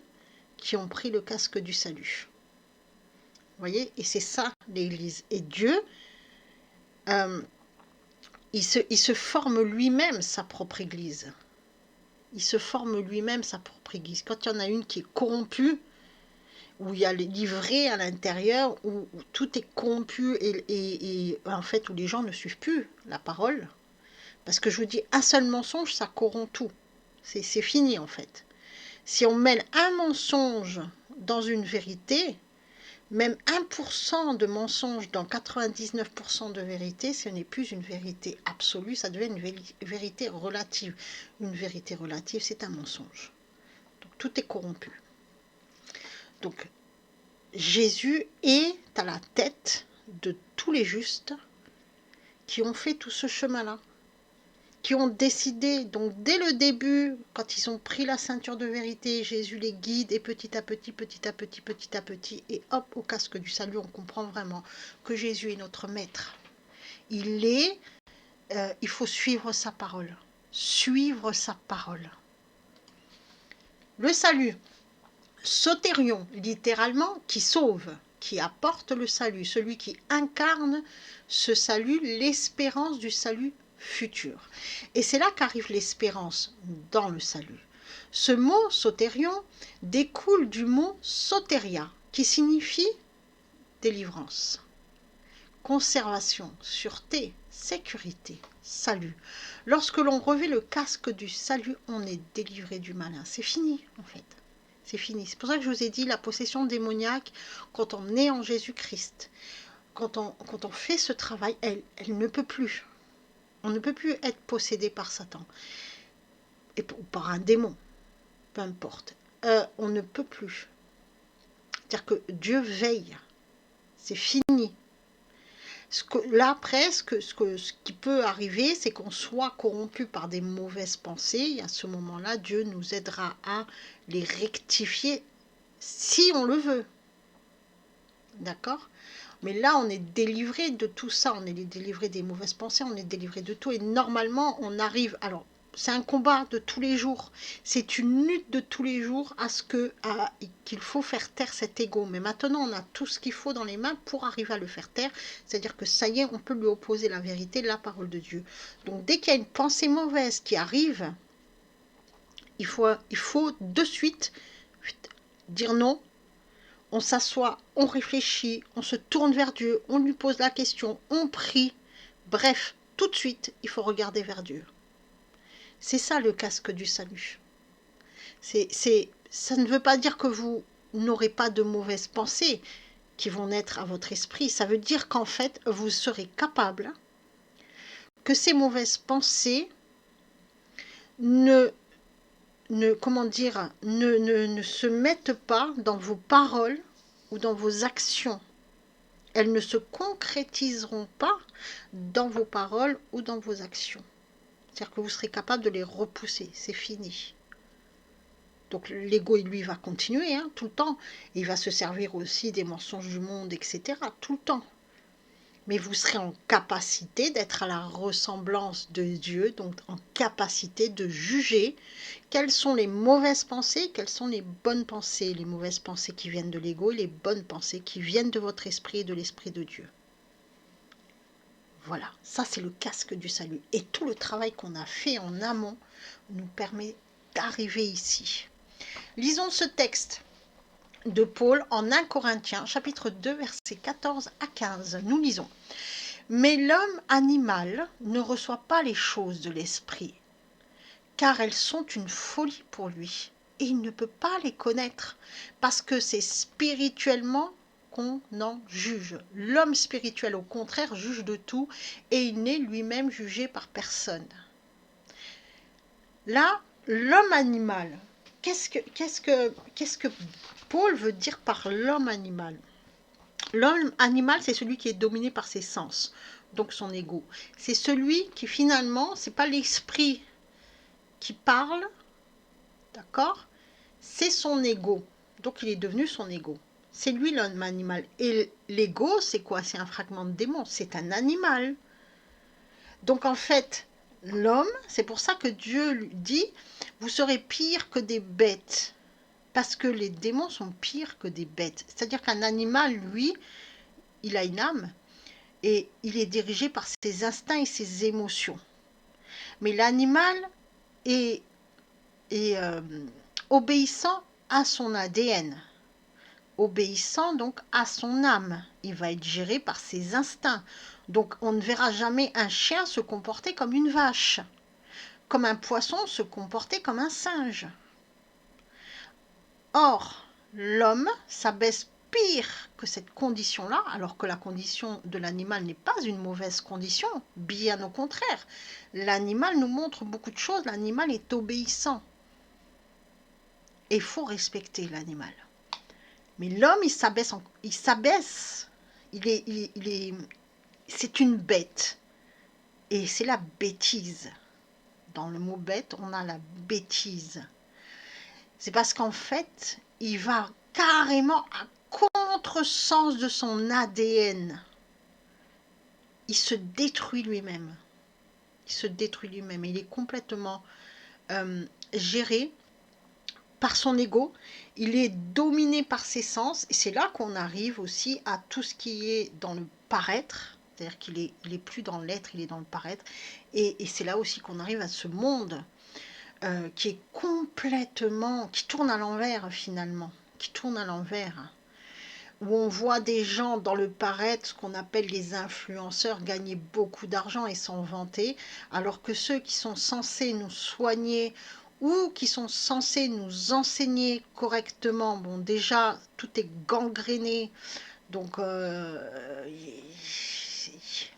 qui ont pris le casque du salut. Vous voyez? Et c'est ça l'Église. Et Dieu, il se forme lui-même sa propre Église. Il se forme lui-même sa propre Église. Quand il y en a une qui est corrompue, où il y a les livrets à l'intérieur, où tout est corrompu et en fait où les gens ne suivent plus la parole. Parce que je vous dis, un seul mensonge, ça corrompt tout. C'est fini en fait. Si on mêle un mensonge dans une vérité, même 1% de mensonge dans 99% de vérité, ce n'est plus une vérité absolue, ça devient une vérité relative. Une vérité relative, c'est un mensonge. Donc tout est corrompu. Donc Jésus est à la tête de tous les justes qui ont fait tout ce chemin-là, qui ont décidé, donc dès le début, quand ils ont pris la ceinture de vérité, Jésus les guide et petit à petit, et hop, au casque du salut, on comprend vraiment que Jésus est notre maître. Il faut suivre sa parole. Suivre sa parole. Le salut, sotérion, littéralement, qui sauve, qui apporte le salut, celui qui incarne ce salut, l'espérance du salut futur. Et c'est là qu'arrive l'espérance dans le salut. Ce mot sotérion découle du mot soteria, qui signifie délivrance, conservation, sûreté, sécurité, salut. Lorsque l'on revêt le casque du salut, on est délivré du malin. C'est fini, en fait. C'est fini. C'est pour ça que je vous ai dit, la possession démoniaque, quand on est en Jésus-Christ, quand on fait ce travail, elle ne peut plus. On ne peut plus être possédé par Satan ou par un démon, peu importe. On ne peut plus. C'est-à-dire que Dieu veille. C'est fini. Là, presque, ce qui peut arriver, c'est qu'on soit corrompu par des mauvaises pensées. Et à ce moment-là, Dieu nous aidera à les rectifier si on le veut. D'accord ? Mais là, on est délivré de tout ça. On est délivré des mauvaises pensées, on est délivré de tout. Et normalement, on arrive... Alors, c'est un combat de tous les jours. C'est une lutte de tous les jours qu'il faut faire taire cet ego. Mais maintenant, on a tout ce qu'il faut dans les mains pour arriver à le faire taire. C'est-à-dire que ça y est, on peut lui opposer la vérité, la parole de Dieu. Donc, dès qu'il y a une pensée mauvaise qui arrive, il faut de suite dire non. On s'assoit, on réfléchit, on se tourne vers Dieu, on lui pose la question, on prie. Bref, tout de suite, il faut regarder vers Dieu. C'est ça le casque du salut. Ça ne veut pas dire que vous n'aurez pas de mauvaises pensées qui vont naître à votre esprit. Ça veut dire qu'en fait, vous serez capable que ces mauvaises pensées ne se mettent pas dans vos paroles ou dans vos actions. Elles ne se concrétiseront pas dans vos paroles ou dans vos actions. C'est-à-dire que vous serez capable de les repousser. C'est fini. Donc l'ego, lui, va continuer tout le temps. Il va se servir aussi des mensonges du monde, etc. Tout le temps. Mais vous serez en capacité d'être à la ressemblance de Dieu, donc en capacité de juger quelles sont les mauvaises pensées, quelles sont les bonnes pensées, les mauvaises pensées qui viennent de l'ego et les bonnes pensées qui viennent de votre esprit et de l'esprit de Dieu. Voilà, ça c'est le casque du salut. Et tout le travail qu'on a fait en amont nous permet d'arriver ici. Lisons ce texte de Paul en 1 Corinthiens, chapitre 2, versets 14 à 15. Nous lisons. « Mais l'homme animal ne reçoit pas les choses de l'esprit, car elles sont une folie pour lui, et il ne peut pas les connaître, parce que c'est spirituellement qu'on en juge. L'homme spirituel, au contraire, juge de tout, et il n'est lui-même jugé par personne. » Là, l'homme animal, qu'est-ce que Paul veut dire par l'homme animal? L'homme animal, c'est celui qui est dominé par ses sens, donc son ego. C'est celui qui finalement, c'est pas l'esprit qui parle, d'accord? C'est son ego, donc il est devenu son ego. C'est lui l'homme animal. Et l'ego, c'est quoi? C'est un fragment de démon, c'est un animal. Donc en fait, l'homme, c'est pour ça que Dieu lui dit, vous serez pire que des bêtes. Parce que les démons sont pires que des bêtes. C'est-à-dire qu'un animal, lui, il a une âme et il est dirigé par ses instincts et ses émotions. Mais l'animal est obéissant à son ADN, obéissant donc à son âme. Il va être géré par ses instincts. Donc on ne verra jamais un chien se comporter comme une vache, comme un poisson se comporter comme un singe. Or, l'homme s'abaisse pire que cette condition-là, alors que la condition de l'animal n'est pas une mauvaise condition, bien au contraire. L'animal nous montre beaucoup de choses, l'animal est obéissant. Et il faut respecter l'animal. Mais l'homme, il s'abaisse, c'est une bête. Et c'est la bêtise. Dans le mot bête, on a la bêtise. C'est parce qu'en fait, il va carrément à contresens de son ADN. Il se détruit lui-même. Il se détruit lui-même. Il est complètement géré par son ego. Il est dominé par ses sens. Et c'est là qu'on arrive aussi à tout ce qui est dans le paraître. C'est-à-dire qu'il est plus dans l'être, il est dans le paraître. Et c'est là aussi qu'on arrive à ce monde qui est complètement, qui tourne à l'envers finalement, qui tourne à l'envers, où on voit des gens dans le paraître, ce qu'on appelle les influenceurs, gagner beaucoup d'argent et s'en vanter, alors que ceux qui sont censés nous soigner ou qui sont censés nous enseigner correctement, bon déjà tout est gangréné, donc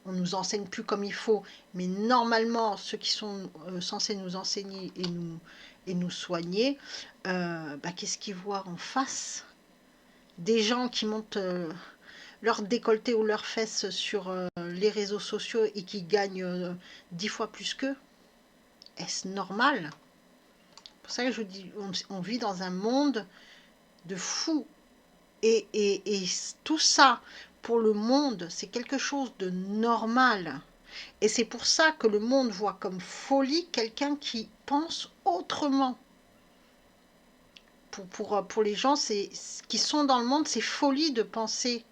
on ne nous enseigne plus comme il faut, mais normalement, ceux qui sont censés nous enseigner et nous soigner, qu'est-ce qu'ils voient en face? Des gens qui montent leur décolleté ou leurs fesses sur les réseaux sociaux et qui gagnent 10 fois plus qu'eux. Est-ce normal? C'est pour ça que je vous dis, on vit dans un monde de fous. Et tout ça, pour le monde, c'est quelque chose de normal. Et c'est pour ça que le monde voit comme folie quelqu'un qui pense autrement. Pour les gens qui sont dans le monde, c'est folie de penser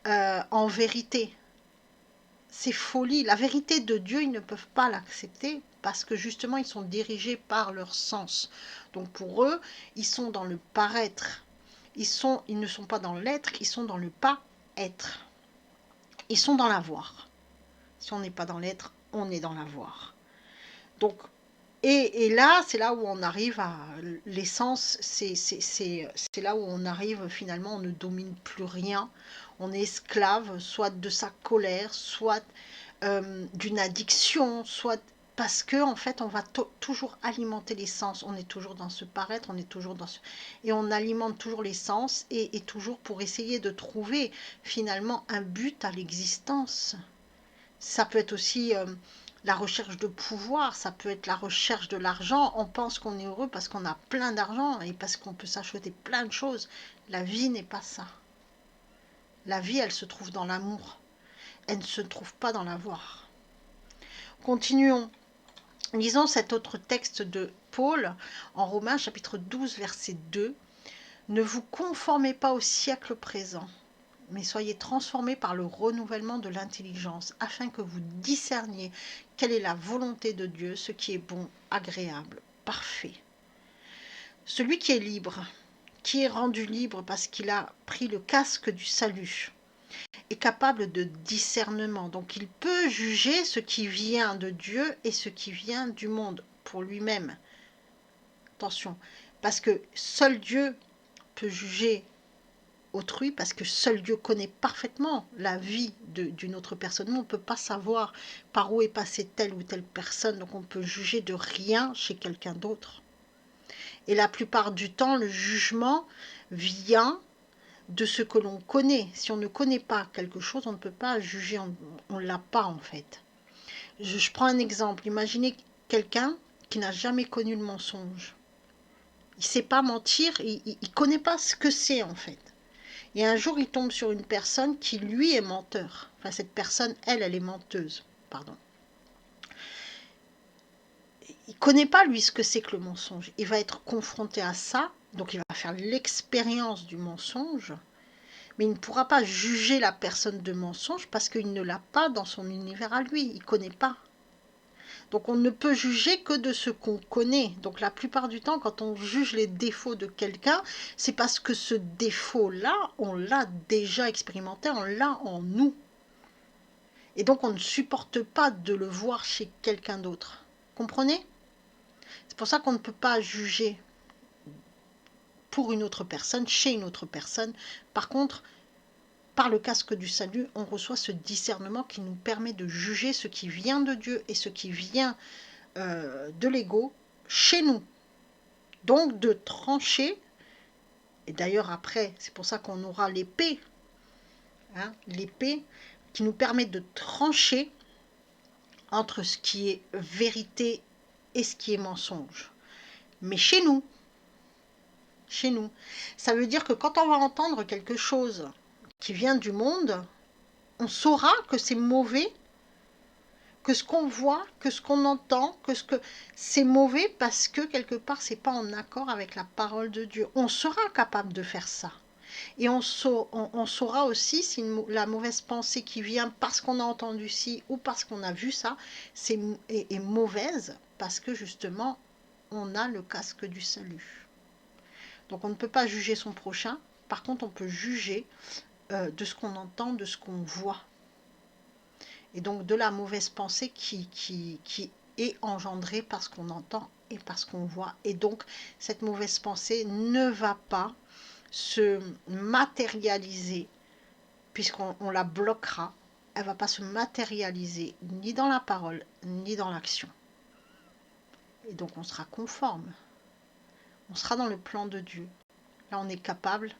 en vérité. C'est folie. La vérité de Dieu, ils ne peuvent pas l'accepter parce que justement, ils sont dirigés par leur sens. Donc pour eux, ils sont dans le paraître. Ils ne sont pas dans l'être, ils sont dans le pas-être. Ils sont dans l'avoir. Si on n'est pas dans l'être, on est dans l'avoir. Donc, et là, c'est là où on arrive à l'essence, c'est là où on arrive finalement, on ne domine plus rien. On est esclave, soit de sa colère, soit d'une addiction, soit parce que en fait on va toujours alimenter les sens, on est toujours dans ce paraître, on est toujours dans ce... et on alimente toujours les sens et toujours pour essayer de trouver finalement un but à l'existence. Ça peut être aussi la recherche de pouvoir, ça peut être la recherche de l'argent. On pense qu'on est heureux parce qu'on a plein d'argent et parce qu'on peut s'acheter plein de choses. La vie n'est pas ça. La vie, elle se trouve dans l'amour. Elle ne se trouve pas dans l'avoir. Continuons. Lisons cet autre texte de Paul en Romains chapitre 12 verset 2. Ne vous conformez pas au siècle présent, mais soyez transformés par le renouvellement de l'intelligence, afin que vous discerniez quelle est la volonté de Dieu, ce qui est bon, agréable, parfait. Celui qui est libre, qui est rendu libre parce qu'il a pris le casque du salut, est capable de discernement. Donc il peut juger ce qui vient de Dieu et ce qui vient du monde pour lui-même. Attention, parce que seul Dieu peut juger autrui, parce que seul Dieu connaît parfaitement la vie d'une autre personne. Nous, on ne peut pas savoir par où est passée telle ou telle personne, donc on peut juger de rien chez quelqu'un d'autre. Et la plupart du temps, le jugement vient de ce que l'on connaît. Si on ne connaît pas quelque chose, on ne peut pas juger, on ne l'a pas en fait. Je prends un exemple. Imaginez quelqu'un qui n'a jamais connu le mensonge. Il ne sait pas mentir, il ne connaît pas ce que c'est en fait. Et un jour, il tombe sur une personne qui, lui, est menteur. Enfin, cette personne, elle est menteuse. Pardon. Il ne connaît pas, lui, ce que c'est que le mensonge. Il va être confronté à ça, donc il va faire l'expérience du mensonge, mais il ne pourra pas juger la personne de mensonge parce qu'il ne l'a pas dans son univers à lui. Il ne connaît pas. Donc on ne peut juger que de ce qu'on connaît. Donc la plupart du temps, quand on juge les défauts de quelqu'un, c'est parce que ce défaut-là, on l'a déjà expérimenté, on l'a en nous. Et donc on ne supporte pas de le voir chez quelqu'un d'autre. Comprenez? C'est pour ça qu'on ne peut pas juger pour une autre personne, chez une autre personne. Par contre, par le casque du salut, on reçoit ce discernement qui nous permet de juger ce qui vient de Dieu et ce qui vient de l'ego chez nous. Donc de trancher, et d'ailleurs après, c'est pour ça qu'on aura l'épée, hein, l'épée qui nous permet de trancher entre ce qui est vérité et ce qui est mensonge. Mais chez nous, ça veut dire que quand on va entendre quelque chose qui vient du monde, on saura que c'est mauvais, que ce qu'on voit, que ce qu'on entend, que c'est mauvais parce que quelque part c'est pas en accord avec la parole de Dieu. On sera capable de faire ça. Et on saura aussi si la mauvaise pensée qui vient parce qu'on a entendu ci ou parce qu'on a vu ça est mauvaise parce que justement on a le casque du salut. Donc on ne peut pas juger son prochain, par contre on peut juger de ce qu'on entend, de ce qu'on voit. Et donc de la mauvaise pensée qui est engendrée par ce qu'on entend et par ce qu'on voit. Et donc cette mauvaise pensée ne va pas se matérialiser, puisqu'on la bloquera, elle ne va pas se matérialiser ni dans la parole, ni dans l'action. Et donc on sera conforme, on sera dans le plan de Dieu. Là on est capable,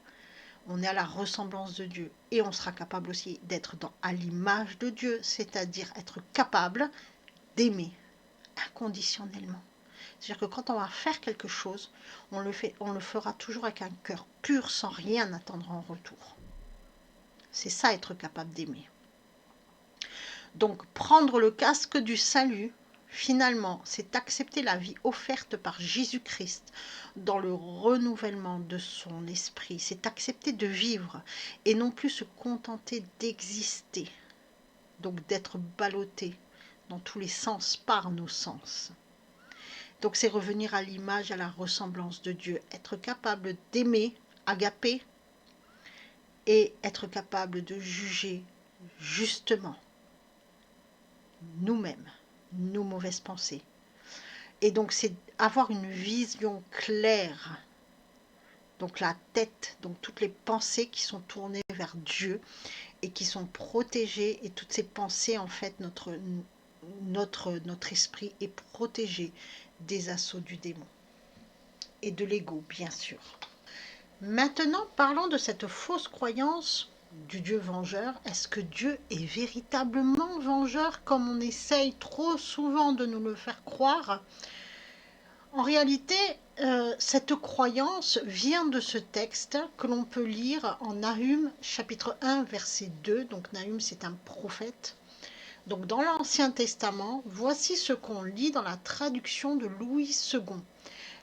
on est à la ressemblance de Dieu, et on sera capable aussi d'être à l'image de Dieu, c'est-à-dire être capable d'aimer inconditionnellement. C'est-à-dire que quand on va faire quelque chose, on le fera toujours avec un cœur pur, sans rien attendre en retour. C'est ça, être capable d'aimer. Donc, prendre le casque du salut, finalement, c'est accepter la vie offerte par Jésus-Christ dans le renouvellement de son esprit. C'est accepter de vivre et non plus se contenter d'exister. Donc, d'être ballotté dans tous les sens par nos sens. Donc c'est revenir à l'image, à la ressemblance de Dieu, être capable d'aimer, agapé, et être capable de juger justement nous-mêmes, nos mauvaises pensées. Et donc c'est avoir une vision claire, donc la tête, donc toutes les pensées qui sont tournées vers Dieu et qui sont protégées, et toutes ces pensées, en fait, notre esprit est protégé des assauts du démon et de l'ego, bien sûr. Maintenant, parlons de cette fausse croyance du Dieu vengeur. Est-ce que Dieu est véritablement vengeur comme on essaye trop souvent de nous le faire croire? En réalité, cette croyance vient de ce texte que l'on peut lire en Nahum chapitre 1 verset 2. Donc Nahum, c'est un prophète. Donc dans l'Ancien Testament, voici ce qu'on lit dans la traduction de Louis II.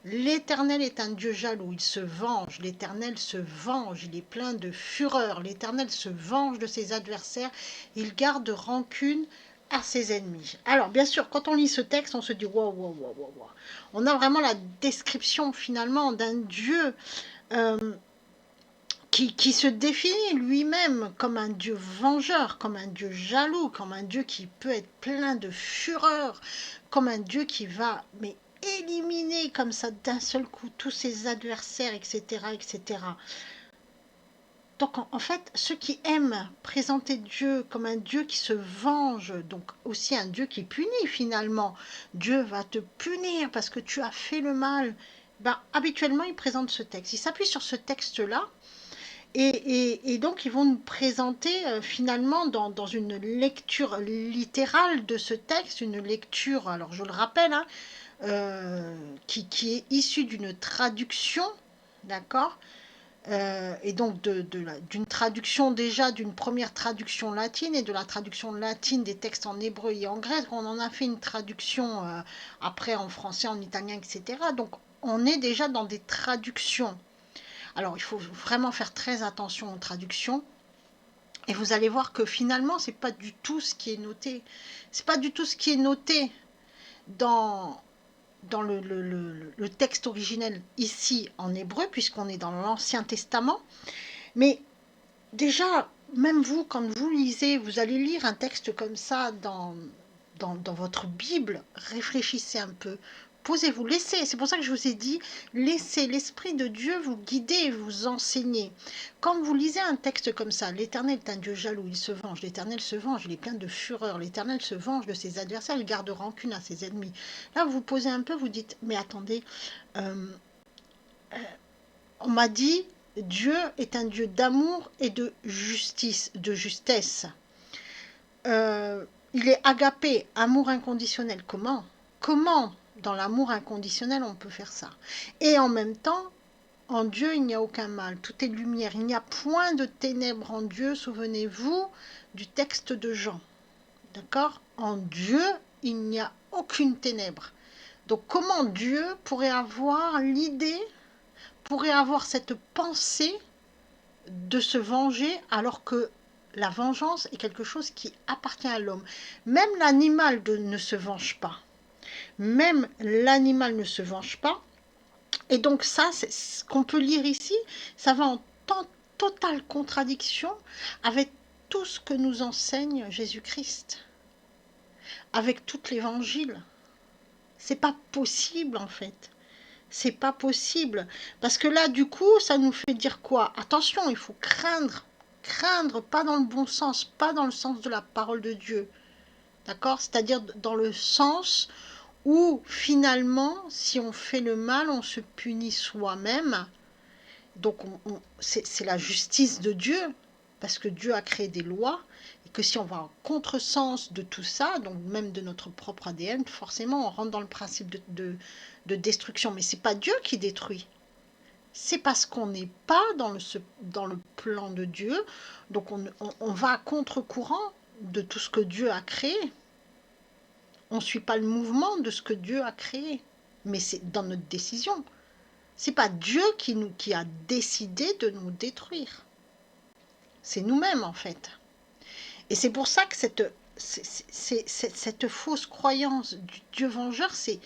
L'Éternel est un Dieu jaloux, il se venge, l'Éternel se venge, il est plein de fureur, l'Éternel se venge de ses adversaires, il garde rancune à ses ennemis. Alors bien sûr, quand on lit ce texte, on se dit wow, wow, wow, wow, wow. On a vraiment la description finalement d'un Dieu qui se définit lui-même comme un Dieu vengeur, comme un Dieu jaloux, comme un Dieu qui peut être plein de fureur, comme un Dieu qui va éliminer comme ça d'un seul coup tous ses adversaires, etc., etc. Donc en fait, ceux qui aiment présenter Dieu comme un Dieu qui se venge, donc aussi un Dieu qui punit finalement, Dieu va te punir parce que tu as fait le mal, habituellement ils présentent ce texte, ils s'appuient sur ce texte-là. Et donc, ils vont nous présenter finalement dans une lecture littérale de ce texte, une lecture, alors je le rappelle, hein, qui est issue d'une traduction, d'accord, et donc d'une traduction déjà, d'une première traduction latine et de la traduction latine des textes en hébreu et en grec. On en a fait une traduction après en français, en italien, etc. Donc, on est déjà dans des traductions. Alors, il faut vraiment faire très attention aux traductions. Et vous allez voir que finalement, c'est pas du tout ce qui est noté. C'est pas du tout ce qui est noté dans le texte originel ici en hébreu, puisqu'on est dans l'Ancien Testament. Mais déjà, même vous, quand vous lisez, vous allez lire un texte comme ça dans votre Bible, réfléchissez un peu. Posez-vous, laissez, c'est pour ça que je vous ai dit, laissez l'Esprit de Dieu vous guider et vous enseigner. Quand vous lisez un texte comme ça, l'Éternel est un Dieu jaloux, il se venge, l'Éternel se venge, il est plein de fureur, l'Éternel se venge de ses adversaires, il garde rancune à ses ennemis. Là, vous vous posez un peu, vous dites, mais attendez, euh, on m'a dit, Dieu est un Dieu d'amour et de justice, de justesse. Il est agapé, amour inconditionnel. Comment dans l'amour inconditionnel on peut faire ça? Et en même temps, en Dieu il n'y a aucun mal, tout est lumière, il n'y a point de ténèbres en Dieu, souvenez-vous du texte de Jean, d'accord? En Dieu il n'y a aucune ténèbre. Donc comment Dieu pourrait avoir l'idée, pourrait avoir cette pensée de se venger alors que la vengeance est quelque chose qui appartient à l'homme. Même l'animal ne se venge pas. Même l'animal ne se venge pas. Et donc ça, c'est ce qu'on peut lire ici, ça va en totale contradiction avec tout ce que nous enseigne Jésus-Christ, avec tout l'évangile. C'est pas possible en fait. C'est pas possible. Parce que là, du coup, ça nous fait dire quoi? Attention, il faut craindre. Craindre, pas dans le bon sens, pas dans le sens de la parole de Dieu. D'accord? C'est-à-dire dans le sens où finalement, si on fait le mal, on se punit soi-même. Donc c'est la justice de Dieu, parce que Dieu a créé des lois, et que si on va en contresens de tout ça, donc même de notre propre ADN, forcément on rentre dans le principe de destruction. Mais c'est pas Dieu qui détruit. C'est parce qu'on n'est pas dans le plan de Dieu, donc on va à contre-courant de tout ce que Dieu a créé. On ne suit pas le mouvement de ce que Dieu a créé, mais c'est dans notre décision. C'est pas Dieu qui a décidé de nous détruire. C'est nous-mêmes en fait. Et c'est pour ça que cette fausse croyance du Dieu vengeur, c'est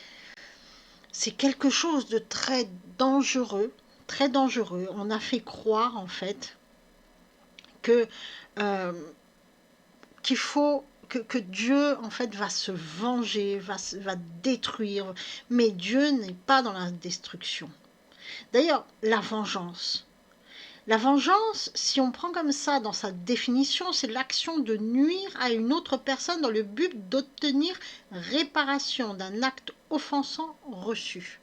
quelque chose de très dangereux, très dangereux. On a fait croire en fait que qu'il faut que Dieu en fait va se venger, va détruire, mais Dieu n'est pas dans la destruction. D'ailleurs, la vengeance, si on prend comme ça dans sa définition, c'est l'action de nuire à une autre personne dans le but d'obtenir réparation d'un acte offensant reçu.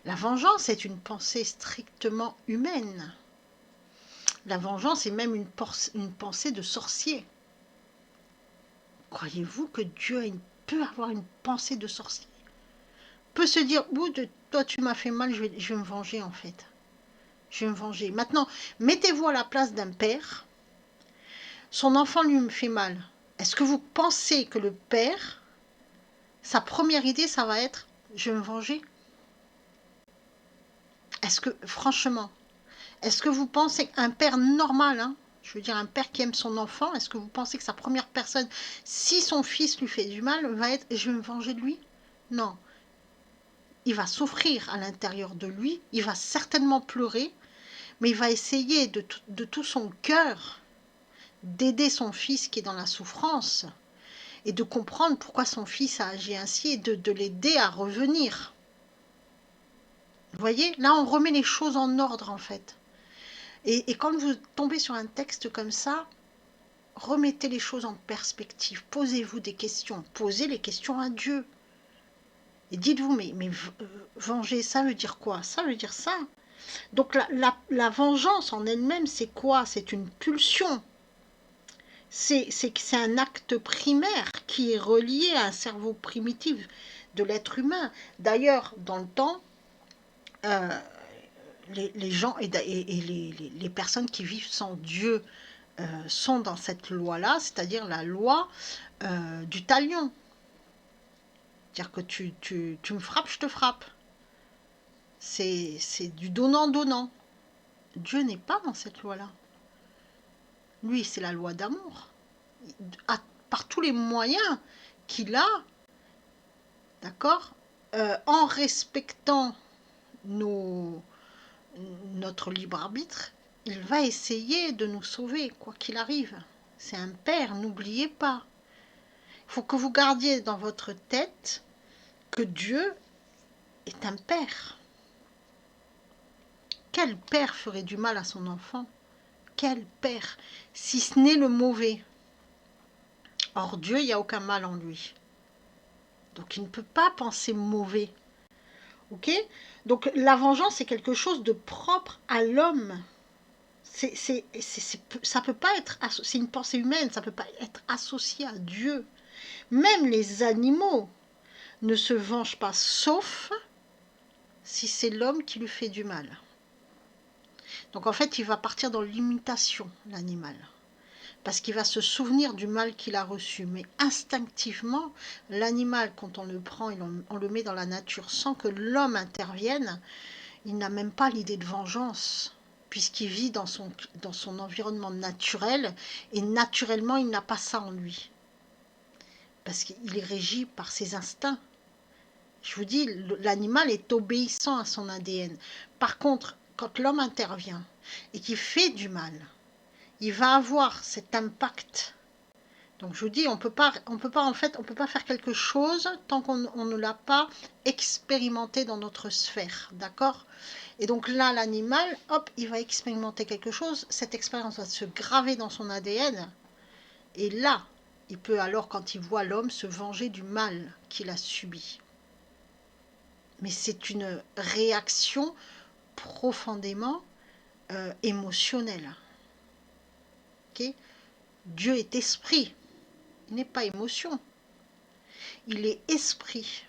La vengeance est une pensée strictement humaine. La vengeance est même une pensée de sorcier. Croyez-vous que Dieu peut avoir une pensée de sorcier? Peut se dire, toi tu m'as fait mal, je vais me venger en fait. Je vais me venger. Maintenant, mettez-vous à la place d'un père. Son enfant lui fait mal. Est-ce que vous pensez que le père, sa première idée, ça va être, je vais me venger? Est-ce que, franchement, est-ce que vous pensez qu'un père normal, hein, je veux dire un père qui aime son enfant, est-ce que vous pensez que sa première personne, si son fils lui fait du mal, va être, je vais me venger de lui? Non. Il va souffrir à l'intérieur de lui, il va certainement pleurer, mais il va essayer de tout son cœur d'aider son fils qui est dans la souffrance et de comprendre pourquoi son fils a agi ainsi et de l'aider à revenir. Vous voyez, là on remet les choses en ordre en fait. Et quand vous tombez sur un texte comme ça, remettez les choses en perspective, posez-vous des questions, posez les questions à Dieu. Et dites-vous, mais venger, ça veut dire quoi? Ça veut dire ça. Donc la vengeance en elle-même, c'est quoi? C'est une pulsion. C'est un acte primaire qui est relié à un cerveau primitif de l'être humain. D'ailleurs, dans le temps, les gens et les personnes qui vivent sans Dieu sont dans cette loi-là, c'est-à-dire la loi du talion. C'est-à-dire que tu me frappes, je te frappe. C'est du donnant-donnant. Dieu n'est pas dans cette loi-là. Lui, c'est la loi d'amour. Par tous les moyens qu'il a, d'accord, en respectant notre libre arbitre, il va essayer de nous sauver, quoi qu'il arrive. C'est un père, n'oubliez pas. Il faut que vous gardiez dans votre tête que Dieu est un père. Quel père ferait du mal à son enfant? Quel père? Si ce n'est le mauvais. Or Dieu, il n'y a aucun mal en lui. Donc il ne peut pas penser mauvais. Ok? Donc la vengeance, c'est quelque chose de propre à l'homme. Ça peut pas être, c'est une pensée humaine, ça peut pas être associé à Dieu. Même les animaux ne se vengent pas, sauf si c'est l'homme qui lui fait du mal. Donc en fait, il va partir dans l'imitation, l'animal, parce qu'il va se souvenir du mal qu'il a reçu. Mais instinctivement, l'animal, quand on le prend et on le met dans la nature sans que l'homme intervienne, il n'a même pas l'idée de vengeance, puisqu'il vit dans son environnement naturel, et naturellement, il n'a pas ça en lui, parce qu'il est régi par ses instincts. Je vous dis, l'animal est obéissant à son ADN. Par contre, quand l'homme intervient et qu'il fait du mal, il va avoir cet impact. Donc je vous dis, on peut pas faire quelque chose tant qu'on ne l'a pas expérimenté dans notre sphère, d'accord? Et donc là, l'animal, hop, il va expérimenter quelque chose, cette expérience va se graver dans son ADN, et là, il peut alors, quand il voit l'homme, se venger du mal qu'il a subi. Mais c'est une réaction profondément émotionnelle. Okay? Dieu est esprit, il n'est pas émotion, il est esprit.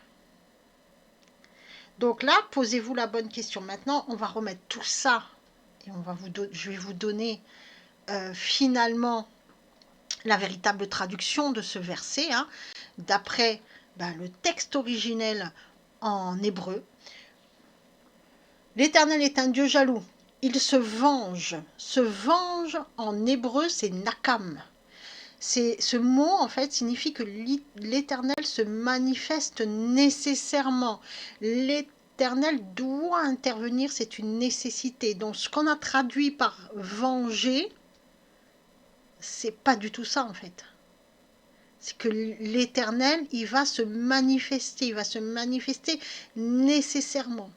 Donc là, posez-vous la bonne question. Maintenant, on va remettre tout ça et je vais vous donner finalement la véritable traduction de ce verset, hein, d'après le texte originel en hébreu. L'Éternel est un Dieu jaloux. Il se venge. Se venge en hébreu, c'est nakam. Ce mot, en fait, signifie que l'Éternel se manifeste nécessairement. L'Éternel doit intervenir, c'est une nécessité. Donc, ce qu'on a traduit par venger, c'est pas du tout ça, en fait. C'est que l'Éternel, il va se manifester nécessairement.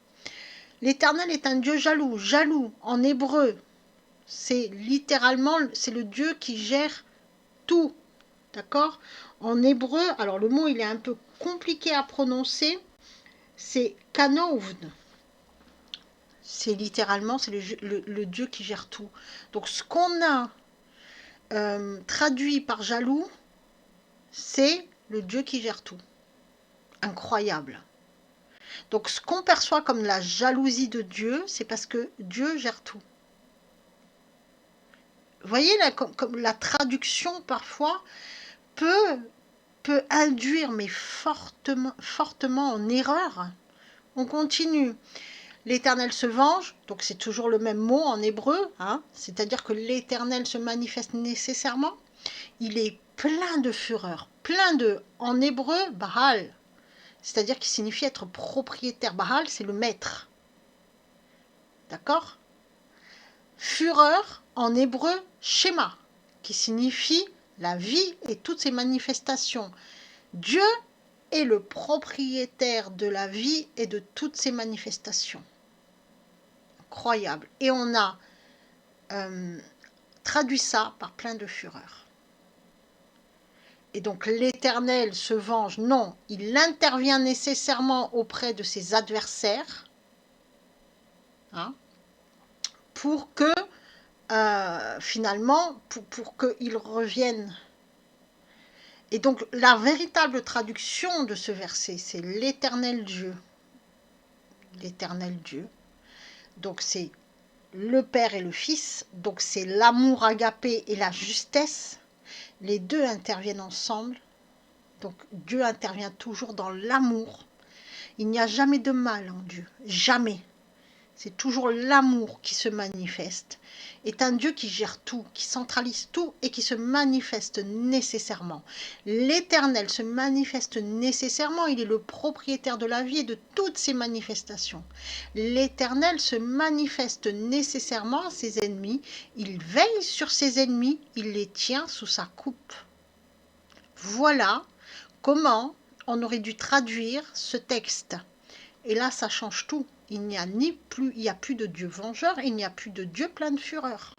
L'Éternel est un Dieu jaloux. Jaloux, en hébreu, c'est littéralement, c'est le Dieu qui gère tout, d'accord? En hébreu, alors le mot il est un peu compliqué à prononcer, c'est kanovn. C'est littéralement, c'est le Dieu qui gère tout. Donc ce qu'on a traduit par jaloux, c'est le Dieu qui gère tout. Incroyable. Donc ce qu'on perçoit comme la jalousie de Dieu, c'est parce que Dieu gère tout. Vous voyez, là, comme la traduction parfois peut induire, mais fortement en erreur. On continue. L'Éternel se venge, donc c'est toujours le même mot en hébreu, hein, c'est-à-dire que l'Éternel se manifeste nécessairement. Il est plein de fureur, en hébreu, Baal, c'est-à-dire qu'il signifie être propriétaire. Baal, c'est le maître. D'accord? Fureur, en hébreu, Shema, qui signifie la vie et toutes ses manifestations. Dieu est le propriétaire de la vie et de toutes ses manifestations. Incroyable. Et on a traduit ça par plein de fureur. Et donc l'Éternel se venge. Non, il intervient nécessairement auprès de ses adversaires, hein, pour que finalement, pour qu'ils reviennent. Et donc la véritable traduction de ce verset, c'est l'Éternel Dieu. L'Éternel Dieu. Donc c'est le Père et le Fils, donc c'est l'amour agapé et la justesse. Les deux interviennent ensemble. Donc Dieu intervient toujours dans l'amour. Il n'y a jamais de mal en Dieu, jamais. C'est toujours l'amour qui se manifeste. Est un Dieu qui gère tout, qui centralise tout et qui se manifeste nécessairement. L'Éternel se manifeste nécessairement, il est le propriétaire de la vie et de toutes ses manifestations. L'Éternel se manifeste nécessairement à ses ennemis, il veille sur ses ennemis, il les tient sous sa coupe. Voilà comment on aurait dû traduire ce texte. Et là, ça change tout. Il n'y a plus de Dieu vengeur, il n'y a plus de Dieu plein de fureur.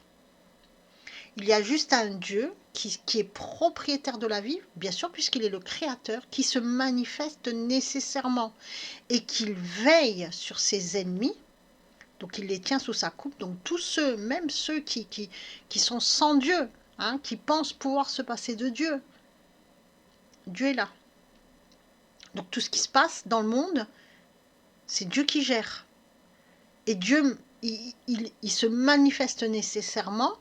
Il y a juste un Dieu qui est propriétaire de la vie, bien sûr, puisqu'il est le créateur, qui se manifeste nécessairement et qu'il veille sur ses ennemis. Donc il les tient sous sa coupe. Donc tous ceux, même ceux qui sont sans Dieu, hein, qui pensent pouvoir se passer de Dieu, Dieu est là. Donc tout ce qui se passe dans le monde, c'est Dieu qui gère. Et Dieu, il se manifeste nécessairement.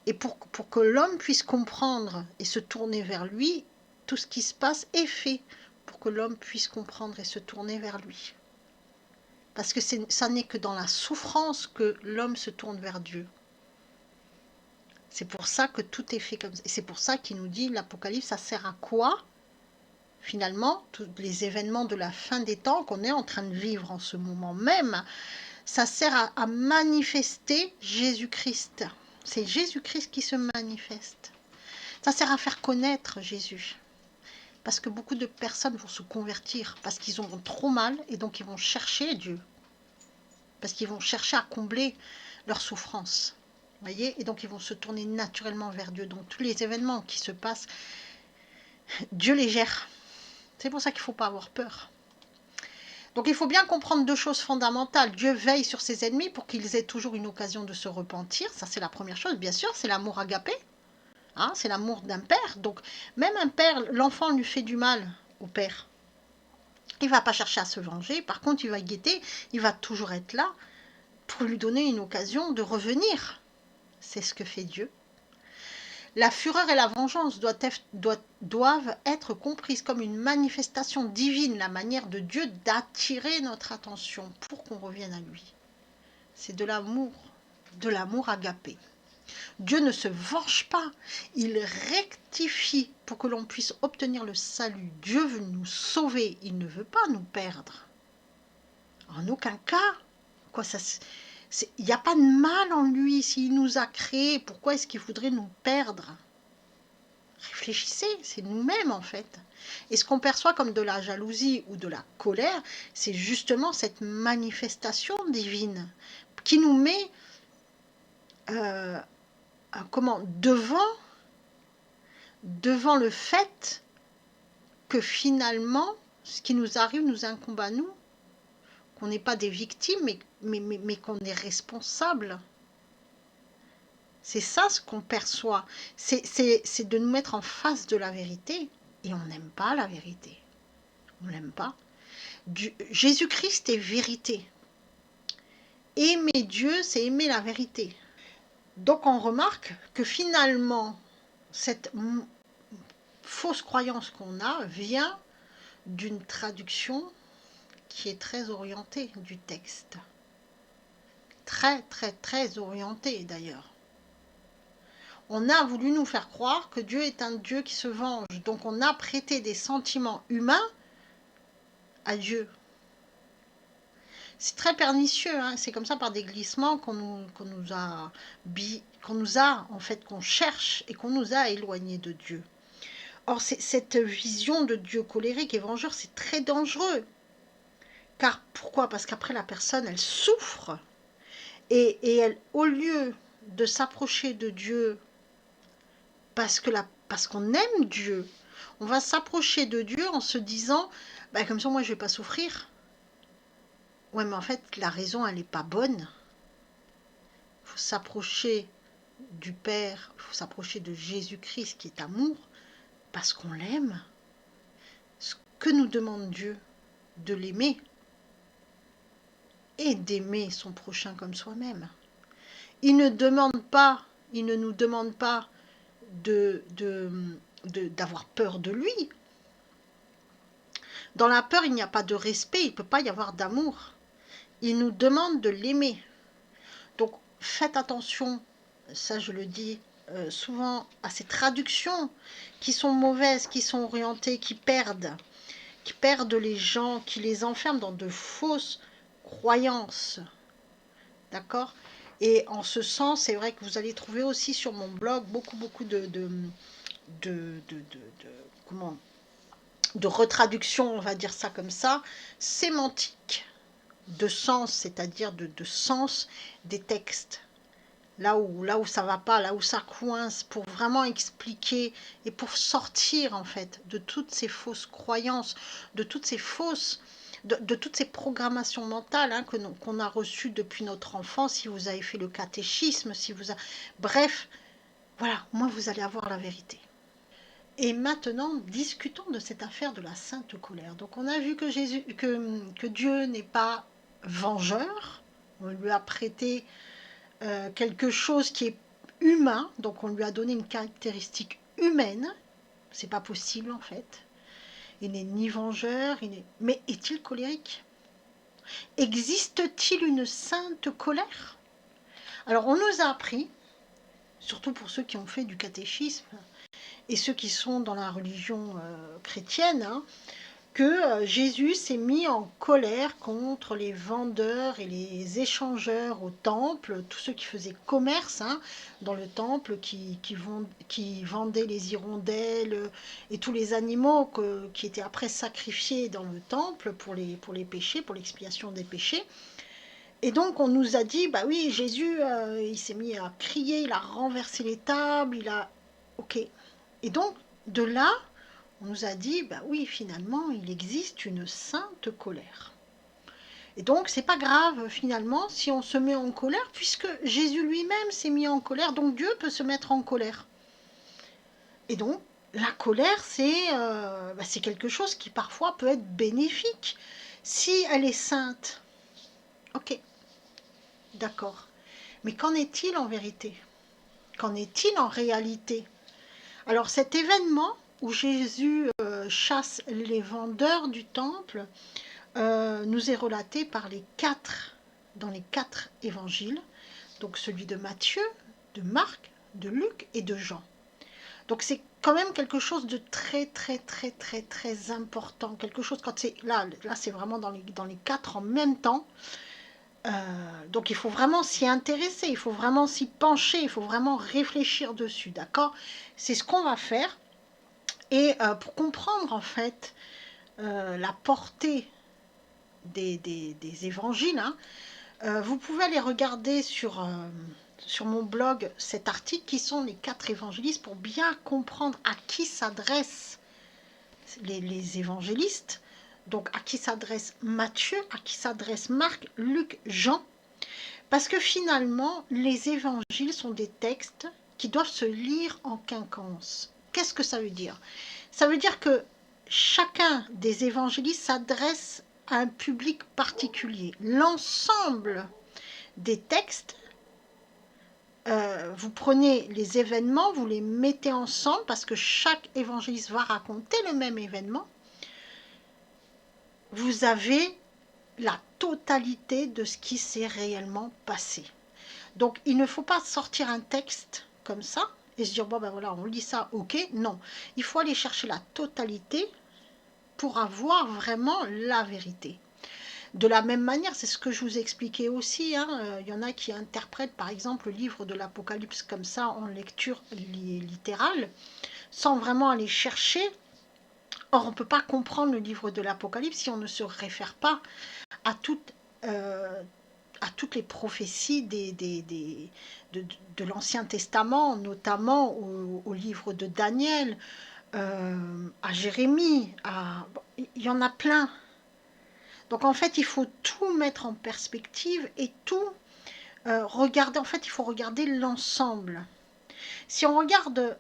Et pour que l'homme puisse comprendre et se tourner vers lui, tout ce qui se passe est fait pour que l'homme puisse comprendre et se tourner vers lui. Parce que ça n'est que dans la souffrance que l'homme se tourne vers Dieu. C'est pour ça que tout est fait comme ça. Et c'est pour ça qu'il nous dit, l'Apocalypse, ça sert à quoi? Finalement, tous les événements de la fin des temps qu'on est en train de vivre en ce moment même, ça sert à manifester Jésus-Christ. C'est Jésus-Christ qui se manifeste. Ça sert à faire connaître Jésus. Parce que beaucoup de personnes vont se convertir parce qu'ils ont trop mal et donc ils vont chercher Dieu. Parce qu'ils vont chercher à combler leur souffrance. Voyez, et donc ils vont se tourner naturellement vers Dieu. Donc tous les événements qui se passent, Dieu les gère. C'est pour ça qu'il ne faut pas avoir peur. Donc il faut bien comprendre deux choses fondamentales. Dieu veille sur ses ennemis pour qu'ils aient toujours une occasion de se repentir. Ça c'est la première chose, bien sûr, c'est l'amour agapé. Hein, c'est l'amour d'un père. Donc même un père, l'enfant lui fait du mal au père. Il ne va pas chercher à se venger. Par contre, il va guetter. Il va toujours être là pour lui donner une occasion de revenir. C'est ce que fait Dieu. La fureur et la vengeance doivent être comprises comme une manifestation divine, la manière de Dieu d'attirer notre attention pour qu'on revienne à lui. C'est de l'amour agapé. Dieu ne se venge pas, il rectifie pour que l'on puisse obtenir le salut. Dieu veut nous sauver, il ne veut pas nous perdre. En aucun cas. Il n'y a pas de mal en lui. S'il nous a créés, pourquoi est-ce qu'il voudrait nous perdre? Réfléchissez, c'est nous-mêmes en fait. Et ce qu'on perçoit comme de la jalousie ou de la colère, c'est justement cette manifestation divine qui nous met devant le fait que finalement, ce qui nous arrive nous incombe à nous, qu'on n'est pas des victimes, mais qu'on est responsable. C'est ça ce qu'on perçoit. C'est de nous mettre en face de la vérité. Et on n'aime pas la vérité. On ne l'aime pas. Jésus-Christ est vérité. Aimer Dieu, c'est aimer la vérité. Donc on remarque que finalement, cette fausse croyance qu'on a vient d'une traduction qui est très orientée du texte. Très, très, très orientée d'ailleurs. On a voulu nous faire croire que Dieu est un Dieu qui se venge. Donc on a prêté des sentiments humains à Dieu. C'est très pernicieux, hein. C'est comme ça par des glissements qu'on cherche et qu'on nous a éloignés de Dieu. Or, cette vision de Dieu colérique et vengeur, c'est très dangereux. Car pourquoi? Parce qu'après la personne, elle souffre. Et elle, au lieu de s'approcher de Dieu parce qu'on aime Dieu, on va s'approcher de Dieu en se disant, comme ça moi je ne vais pas souffrir. Ouais, mais en fait la raison elle n'est pas bonne. Il faut s'approcher du Père, il faut s'approcher de Jésus-Christ qui est amour, parce qu'on l'aime. Ce que nous demande Dieu, de l'aimer et d'aimer son prochain comme soi-même. Il ne nous demande pas d'avoir peur de lui. Dans la peur, il n'y a pas de respect, il ne peut pas y avoir d'amour. Il nous demande de l'aimer. Donc, faites attention, ça je le dis souvent, à ces traductions qui sont mauvaises, qui sont orientées, qui perdent les gens, qui les enferment dans de fausses croyances. D'accord ? Et en ce sens, c'est vrai que vous allez trouver aussi sur mon blog beaucoup de retraductions, on va dire ça comme ça, sémantiques. de sens, c'est-à-dire de sens des textes. Là où ça va pas, là où ça coince, pour vraiment expliquer et pour sortir en fait de toutes ces fausses croyances, de toutes ces de toutes ces programmations mentales hein, qu'on a reçues depuis notre enfance. Si vous avez fait le catéchisme, si vous bref, voilà, moi vous allez avoir la vérité. Et maintenant, discutons de cette affaire de la sainte colère. Donc on a vu que Dieu n'est pas vengeur, on lui a prêté quelque chose qui est humain, donc on lui a donné une caractéristique humaine, c'est pas possible en fait. Il n'est ni vengeur, mais est-il colérique? Existe-t-il une sainte colère? Alors on nous a appris, surtout pour ceux qui ont fait du catéchisme et ceux qui sont dans la religion chrétienne, hein, que Jésus s'est mis en colère contre les vendeurs et les échangeurs au temple, tous ceux qui faisaient commerce hein, dans le temple, qui vendaient les hirondelles et tous les animaux qui étaient après sacrifiés dans le temple pour les péchés, pour l'expiation des péchés. Et donc on nous a dit, bah oui, Jésus, il s'est mis à crier, il a renversé les tables, il a... Ok. Et donc, de là, on nous a dit, bah oui, finalement, il existe une sainte colère. Et donc, c'est pas grave, finalement, si on se met en colère, puisque Jésus lui-même s'est mis en colère, donc Dieu peut se mettre en colère. Et donc, la colère, c'est quelque chose qui parfois peut être bénéfique. Si elle est sainte, ok, d'accord. Mais qu'en est-il en vérité? Qu'en est-il en réalité? Alors cet événement où Jésus chasse les vendeurs du temple nous est relaté dans les quatre évangiles, donc celui de Matthieu, de Marc, de Luc et de Jean. Donc c'est quand même quelque chose de très très très très très important, quelque chose quand c'est là c'est vraiment dans les quatre en même temps. Donc il faut vraiment s'y intéresser, il faut vraiment s'y pencher, il faut vraiment réfléchir dessus, d'accord? C'est ce qu'on va faire. Et pour comprendre en fait la portée des évangiles, hein, vous pouvez aller regarder sur mon blog cet article qui sont les quatre évangélistes pour bien comprendre à qui s'adressent les évangélistes. Donc à qui s'adresse Matthieu, à qui s'adresse Marc, Luc, Jean. Parce que finalement, les évangiles sont des textes qui doivent se lire en quinconce. Qu'est-ce que ça veut dire? Ça veut dire que chacun des évangélistes s'adresse à un public particulier. L'ensemble des textes, vous prenez les événements, vous les mettez ensemble parce que chaque évangéliste va raconter le même événement. Vous avez la totalité de ce qui s'est réellement passé. Donc il ne faut pas sortir un texte comme ça et se dire bon ben voilà on lit ça, ok, non. Il faut aller chercher la totalité pour avoir vraiment la vérité. De la même manière, c'est ce que je vous expliquais aussi, hein, y en a qui interprètent par exemple le livre de l'Apocalypse comme ça en lecture littérale, sans vraiment aller chercher. Or, on ne peut pas comprendre le livre de l'Apocalypse si on ne se réfère pas à toutes les prophéties de l'Ancien Testament, notamment au livre de Daniel, à Jérémie, il y en a plein. Donc en fait, il faut tout mettre en perspective et tout regarder. En fait, il faut regarder l'ensemble. Si on regarde,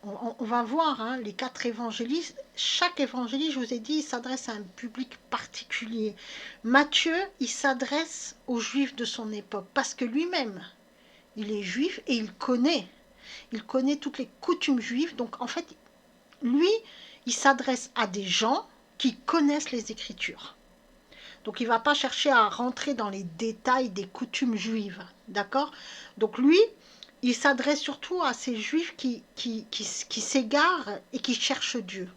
on va voir hein, les quatre évangélistes. Chaque évangéliste, je vous ai dit, il s'adresse à un public particulier. Matthieu, il s'adresse aux Juifs de son époque parce que lui-même, il est juif et il connaît toutes les coutumes juives. Donc en fait, lui, il s'adresse à des gens qui connaissent les Écritures. Donc il ne va pas chercher à rentrer dans les détails des coutumes juives, d'accord? Donc lui, il s'adresse surtout à ces juifs qui s'égarent et qui cherchent Dieu.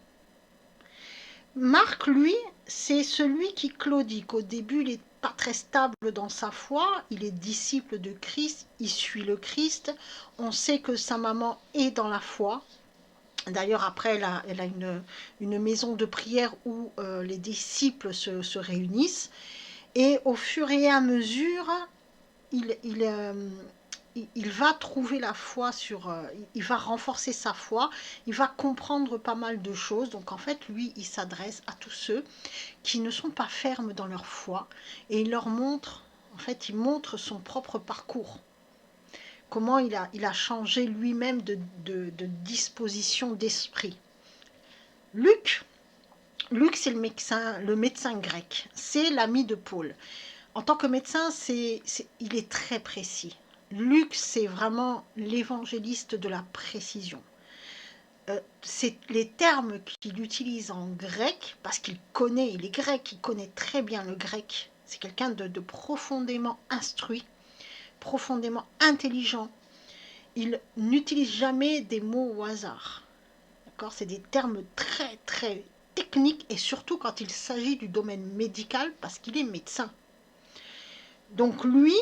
Marc, lui, c'est celui qui claudique. Au début, il n'est pas très stable dans sa foi, il est disciple de Christ, il suit le Christ. On sait que sa maman est dans la foi. D'ailleurs, après, elle a une maison de prière où les disciples se réunissent. Et au fur et à mesure, il, il va trouver la foi il va renforcer sa foi, il va comprendre pas mal de choses. Donc en fait, lui, il s'adresse à tous ceux qui ne sont pas fermes dans leur foi et il leur montre, en fait, il montre son propre parcours. Comment il a changé lui-même de disposition d'esprit. Luc, c'est le médecin grec, c'est l'ami de Paul. En tant que médecin, il est très précis. Luc, c'est vraiment l'évangéliste de la précision. C'est les termes qu'il utilise en grec, parce qu'il connaît, il est grec, il connaît très bien le grec. C'est quelqu'un de profondément instruit, profondément intelligent. Il n'utilise jamais des mots au hasard. D'accord ? C'est des termes très, très techniques, et surtout quand il s'agit du domaine médical, parce qu'il est médecin. Donc lui,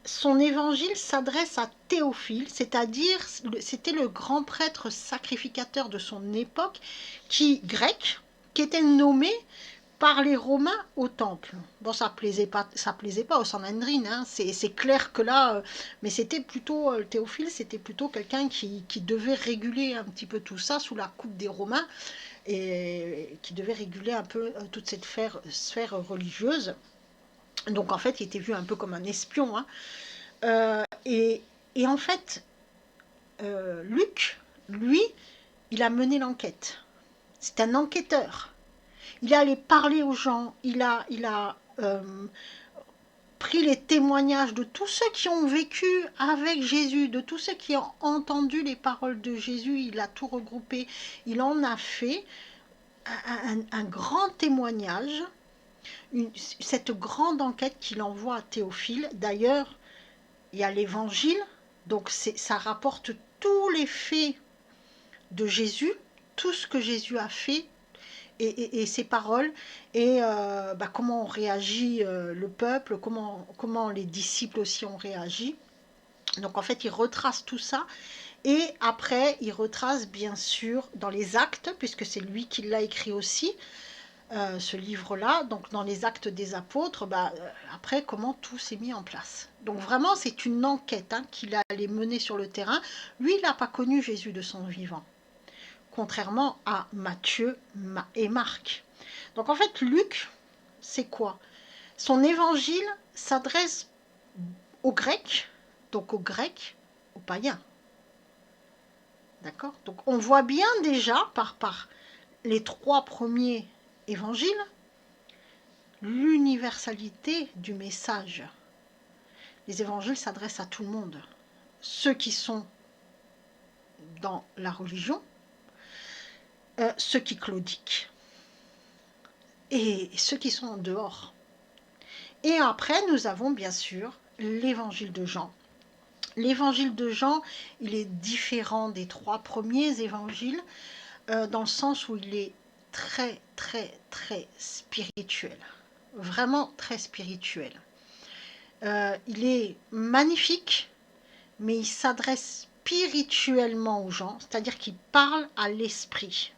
son évangile s'adresse à Théophile, c'est-à-dire c'était le grand prêtre sacrificateur de son époque, grec, qui était nommé par les Romains au temple. Bon, ça plaisait pas au Sanhedrin, hein, c'est clair que là, mais c'était plutôt, Théophile, c'était plutôt quelqu'un qui devait réguler un petit peu tout ça sous la coupe des Romains, et qui devait réguler un peu toute cette sphère religieuse. Donc en fait, il était vu un peu comme un espion, hein. Et en fait, Luc, lui, il a mené l'enquête. C'est un enquêteur. Il est allé parler aux gens, il a pris les témoignages de tous ceux qui ont vécu avec Jésus, de tous ceux qui ont entendu les paroles de Jésus, il a tout regroupé. Il en a fait un grand témoignage, cette grande enquête qu'il envoie à Théophile. D'ailleurs, il y a l'évangile, donc ça rapporte tous les faits de Jésus, tout ce que Jésus a fait, et ses paroles, et comment on réagit, le peuple, comment les disciples aussi ont réagi. Donc en fait, il retrace tout ça, et après, il retrace bien sûr dans les actes, puisque c'est lui qui l'a écrit aussi, ce livre-là, donc dans les actes des apôtres, après comment tout s'est mis en place. Donc vraiment, c'est une enquête, hein, qu'il allait mener sur le terrain. Lui, il n'a pas connu Jésus de son vivant, contrairement à Matthieu et Marc. Donc en fait, Luc, c'est quoi? Son évangile s'adresse aux Grecs, donc aux Grecs, aux païens. D'accord? Donc on voit bien déjà par les 3 premiers évangiles l'universalité du message. Les évangiles s'adressent à tout le monde. Ceux qui sont dans la religion, ceux qui claudiquent, et ceux qui sont en dehors. Et après, nous avons bien sûr l'évangile de Jean. L'évangile de Jean, il est différent des 3 premiers évangiles, dans le sens où il est très, très, très spirituel. Vraiment très spirituel. Il est magnifique, mais il s'adresse spirituellement aux gens, c'est-à-dire qu'il parle à l'esprit.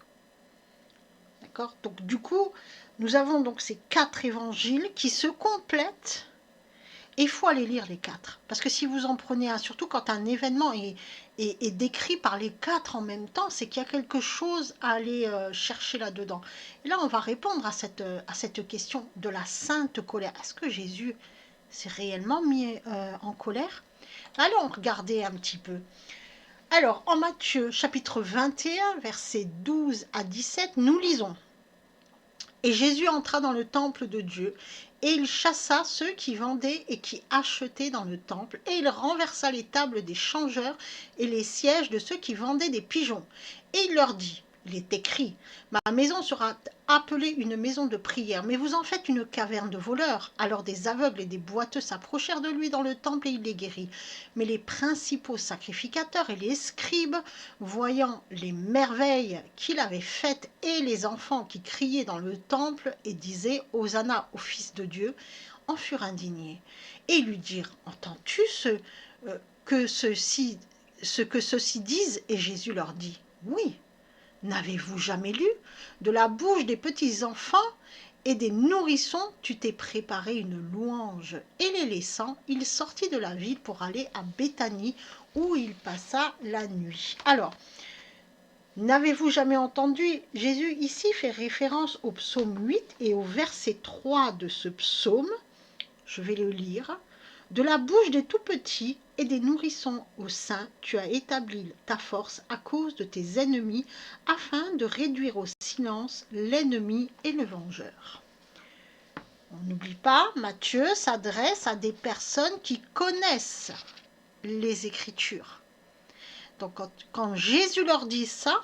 D'accord ? Donc du coup, nous avons donc ces 4 évangiles qui se complètent, et il faut aller lire les 4. Parce que si vous en prenez un, surtout quand un événement est décrit par les 4 en même temps, c'est qu'il y a quelque chose à aller chercher là-dedans. Et là, on va répondre à cette question de la sainte colère. Est-ce que Jésus s'est réellement mis en colère? Allons regarder un petit peu. Alors, en Matthieu chapitre 21, versets 12 à 17, nous lisons. Et Jésus entra dans le temple de Dieu, et il chassa ceux qui vendaient et qui achetaient dans le temple, et il renversa les tables des changeurs et les sièges de ceux qui vendaient des pigeons. Et il leur dit, il est écrit, ma maison sera appelée une maison de prière, mais vous en faites une caverne de voleurs. Alors des aveugles et des boiteux s'approchèrent de lui dans le temple et il les guérit. Mais les principaux sacrificateurs et les scribes, voyant les merveilles qu'il avait faites et les enfants qui criaient dans le temple et disaient « Hosanna au Fils de Dieu », en furent indignés et lui dirent « Entends-tu ce que ceux-ci disent ?» Et Jésus leur dit « Oui. N'avez-vous jamais lu ? De la bouche des petits enfants et des nourrissons, tu t'es préparé une louange. Et les laissant, il sortit de la ville pour aller à Béthanie, où il passa la nuit. Alors, n'avez-vous jamais entendu? Jésus ici fait référence au psaume 8 et au verset 3 de ce psaume. Je vais le lire. De la bouche des tout-petits et des nourrissons au sein, tu as établi ta force à cause de tes ennemis, afin de réduire au silence l'ennemi et le vengeur. On n'oublie pas, Matthieu s'adresse à des personnes qui connaissent les Écritures. Donc quand Jésus leur dit ça,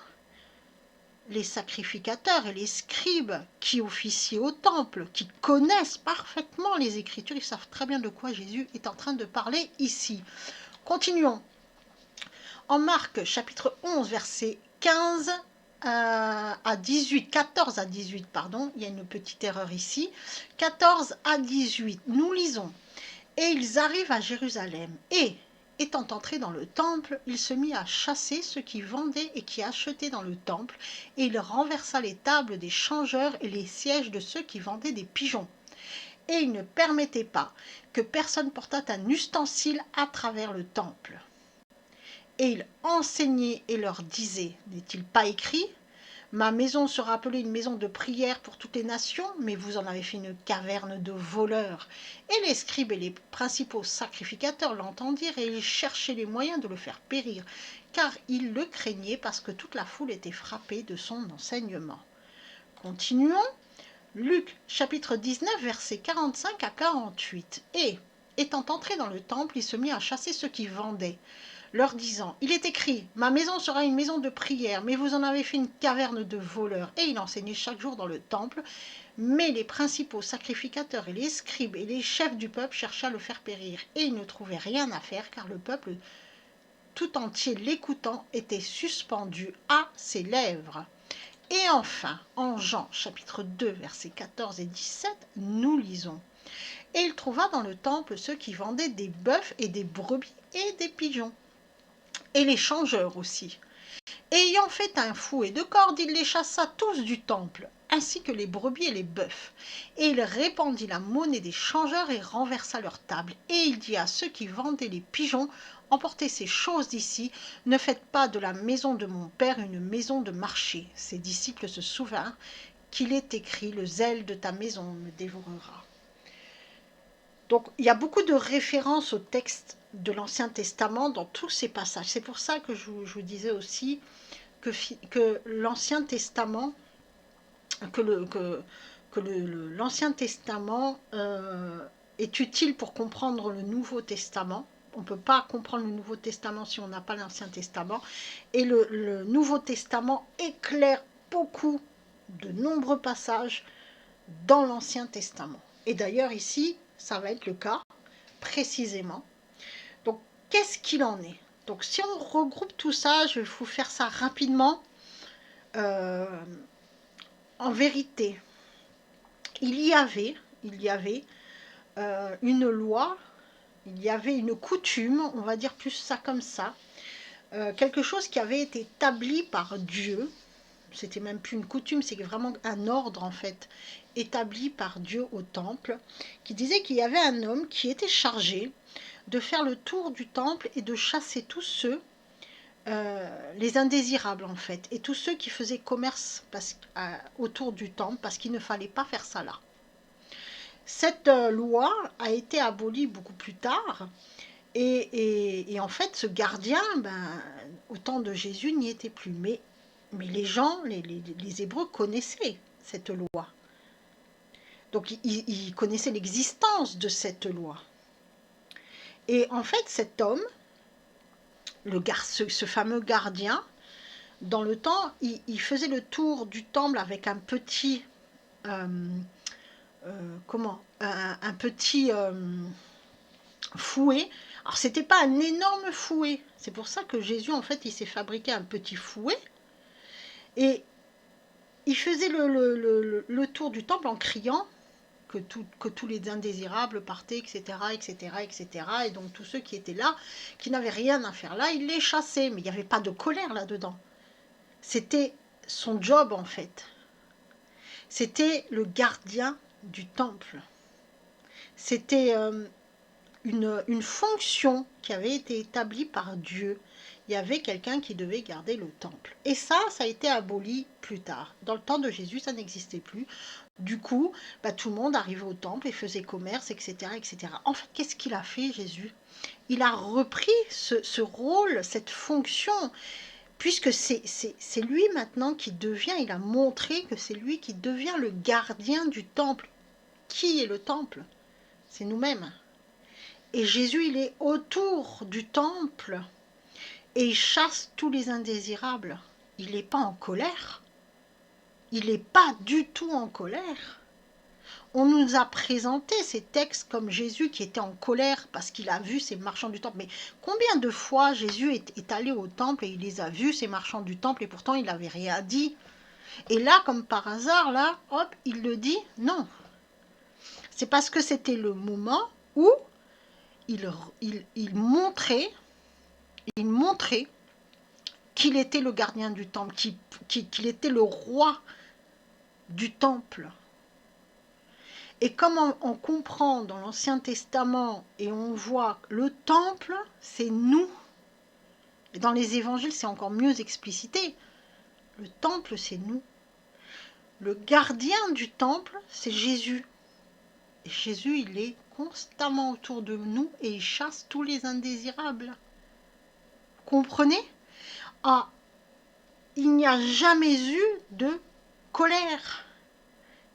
les sacrificateurs et les scribes qui officient au temple, qui connaissent parfaitement les Écritures, ils savent très bien de quoi Jésus est en train de parler ici. Continuons. En Marc chapitre 11, versets 15 à 18, 14 à 18, pardon, il y a une petite erreur ici, 14 à 18, nous lisons. Et ils arrivent à Jérusalem, et, étant entrés dans le temple, il se mit à chasser ceux qui vendaient et qui achetaient dans le temple, et il renversa les tables des changeurs et les sièges de ceux qui vendaient des pigeons. Et il ne permettait pas que personne portât un ustensile à travers le temple. Et il enseignait et leur disait, n'est-il pas écrit ? Ma maison sera appelée une maison de prière pour toutes les nations, mais vous en avez fait une caverne de voleurs. Et les scribes et les principaux sacrificateurs l'entendirent et ils cherchaient les moyens de le faire périr, car ils le craignaient parce que toute la foule était frappée de son enseignement. Continuons. Luc chapitre 19, versets 45 à 48. Et, étant entré dans le temple, il se mit à chasser ceux qui vendaient, leur disant, il est écrit, ma maison sera une maison de prière, mais vous en avez fait une caverne de voleurs. Et il enseignait chaque jour dans le temple, mais les principaux sacrificateurs et les scribes et les chefs du peuple cherchaient à le faire périr. Et ils ne trouvaient rien à faire, car le peuple tout entier l'écoutant était suspendu à ses lèvres. Et enfin, en Jean chapitre 2, versets 14 et 17, nous lisons. Et il trouva dans le temple ceux qui vendaient des bœufs et des brebis et des pigeons, et les changeurs aussi. Et ayant fait un fouet de cordes, il les chassa tous du temple, ainsi que les brebis et les bœufs. Et il répandit la monnaie des changeurs et renversa leurs tables. Et il dit à ceux qui vendaient les pigeons, emportez ces choses d'ici, ne faites pas de la maison de mon père une maison de marché. Ses disciples se souvinrent qu'il est écrit, le zèle de ta maison me dévorera. Donc il y a beaucoup de références au texte de l'Ancien Testament dans tous ces passages. C'est pour ça que je vous disais aussi que l'Ancien Testament, l'Ancien Testament est utile pour comprendre le Nouveau Testament. On ne peut pas comprendre le Nouveau Testament si on n'a pas l'Ancien Testament. Et le Nouveau Testament éclaire beaucoup de nombreux passages dans l'Ancien Testament. Et d'ailleurs ici, ça va être le cas précisément. Donc, qu'est-ce qu'il en est? Donc, si on regroupe tout ça, je vais vous faire ça rapidement. En vérité, il y avait une loi, il y avait une coutume, on va dire plus ça comme ça, quelque chose qui avait été établi par Dieu. C'était même plus une coutume, c'est vraiment un ordre en fait, établi par Dieu au temple, qui disait qu'il y avait un homme qui était chargé de faire le tour du temple et de chasser tous ceux, les indésirables en fait, et tous ceux qui faisaient commerce autour du temple, parce qu'il ne fallait pas faire ça là. Cette loi a été abolie beaucoup plus tard, et en fait ce gardien, au temps de Jésus, n'y était plus. Mais les gens, les Hébreux connaissaient cette loi. Donc ils connaissaient l'existence de cette loi. Et en fait cet homme, ce fameux gardien, dans le temps, il faisait le tour du temple avec un petit... un petit fouet. Alors c'était pas un énorme fouet, c'est pour ça que Jésus en fait il s'est fabriqué un petit fouet et il faisait le tour du temple en criant que tous les indésirables partaient, etc., etc., etc. Et donc tous ceux qui étaient là, qui n'avaient rien à faire là, il les chassait, mais il n'y avait pas de colère là-dedans. C'était son job en fait. C'était le gardien du temple. C'était une fonction qui avait été établie par Dieu. Il y avait quelqu'un qui devait garder le temple. Et ça a été aboli plus tard. Dans le temps de Jésus, ça n'existait plus. Du coup, tout le monde arrivait au temple et faisait commerce, etc., etc. En fait, qu'est-ce qu'il a fait, Jésus? Il a repris ce rôle, cette fonction, puisque c'est lui maintenant qui devient, il a montré que c'est lui qui devient le gardien du temple. Qui est le temple? C'est nous-mêmes. Et Jésus, il est autour du temple et il chasse tous les indésirables. Il n'est pas en colère. Il n'est pas du tout en colère. On nous a présenté ces textes comme Jésus qui était en colère parce qu'il a vu ces marchands du temple. Mais combien de fois Jésus est allé au temple et il les a vus, ces marchands du temple, et pourtant il n'avait rien dit? Et là, comme par hasard, là, hop, il le dit, non. C'est parce que c'était le moment où il montrait qu'il était le gardien du temple, qu'il était le roi du temple. Et comme on comprend dans l'Ancien Testament et on voit le temple, c'est nous. Et dans les évangiles, c'est encore mieux explicité. Le temple, c'est nous. Le gardien du temple, c'est Jésus. Et Jésus, il est constamment autour de nous et il chasse tous les indésirables. Vous comprenez? Ah, il n'y a jamais eu de colère.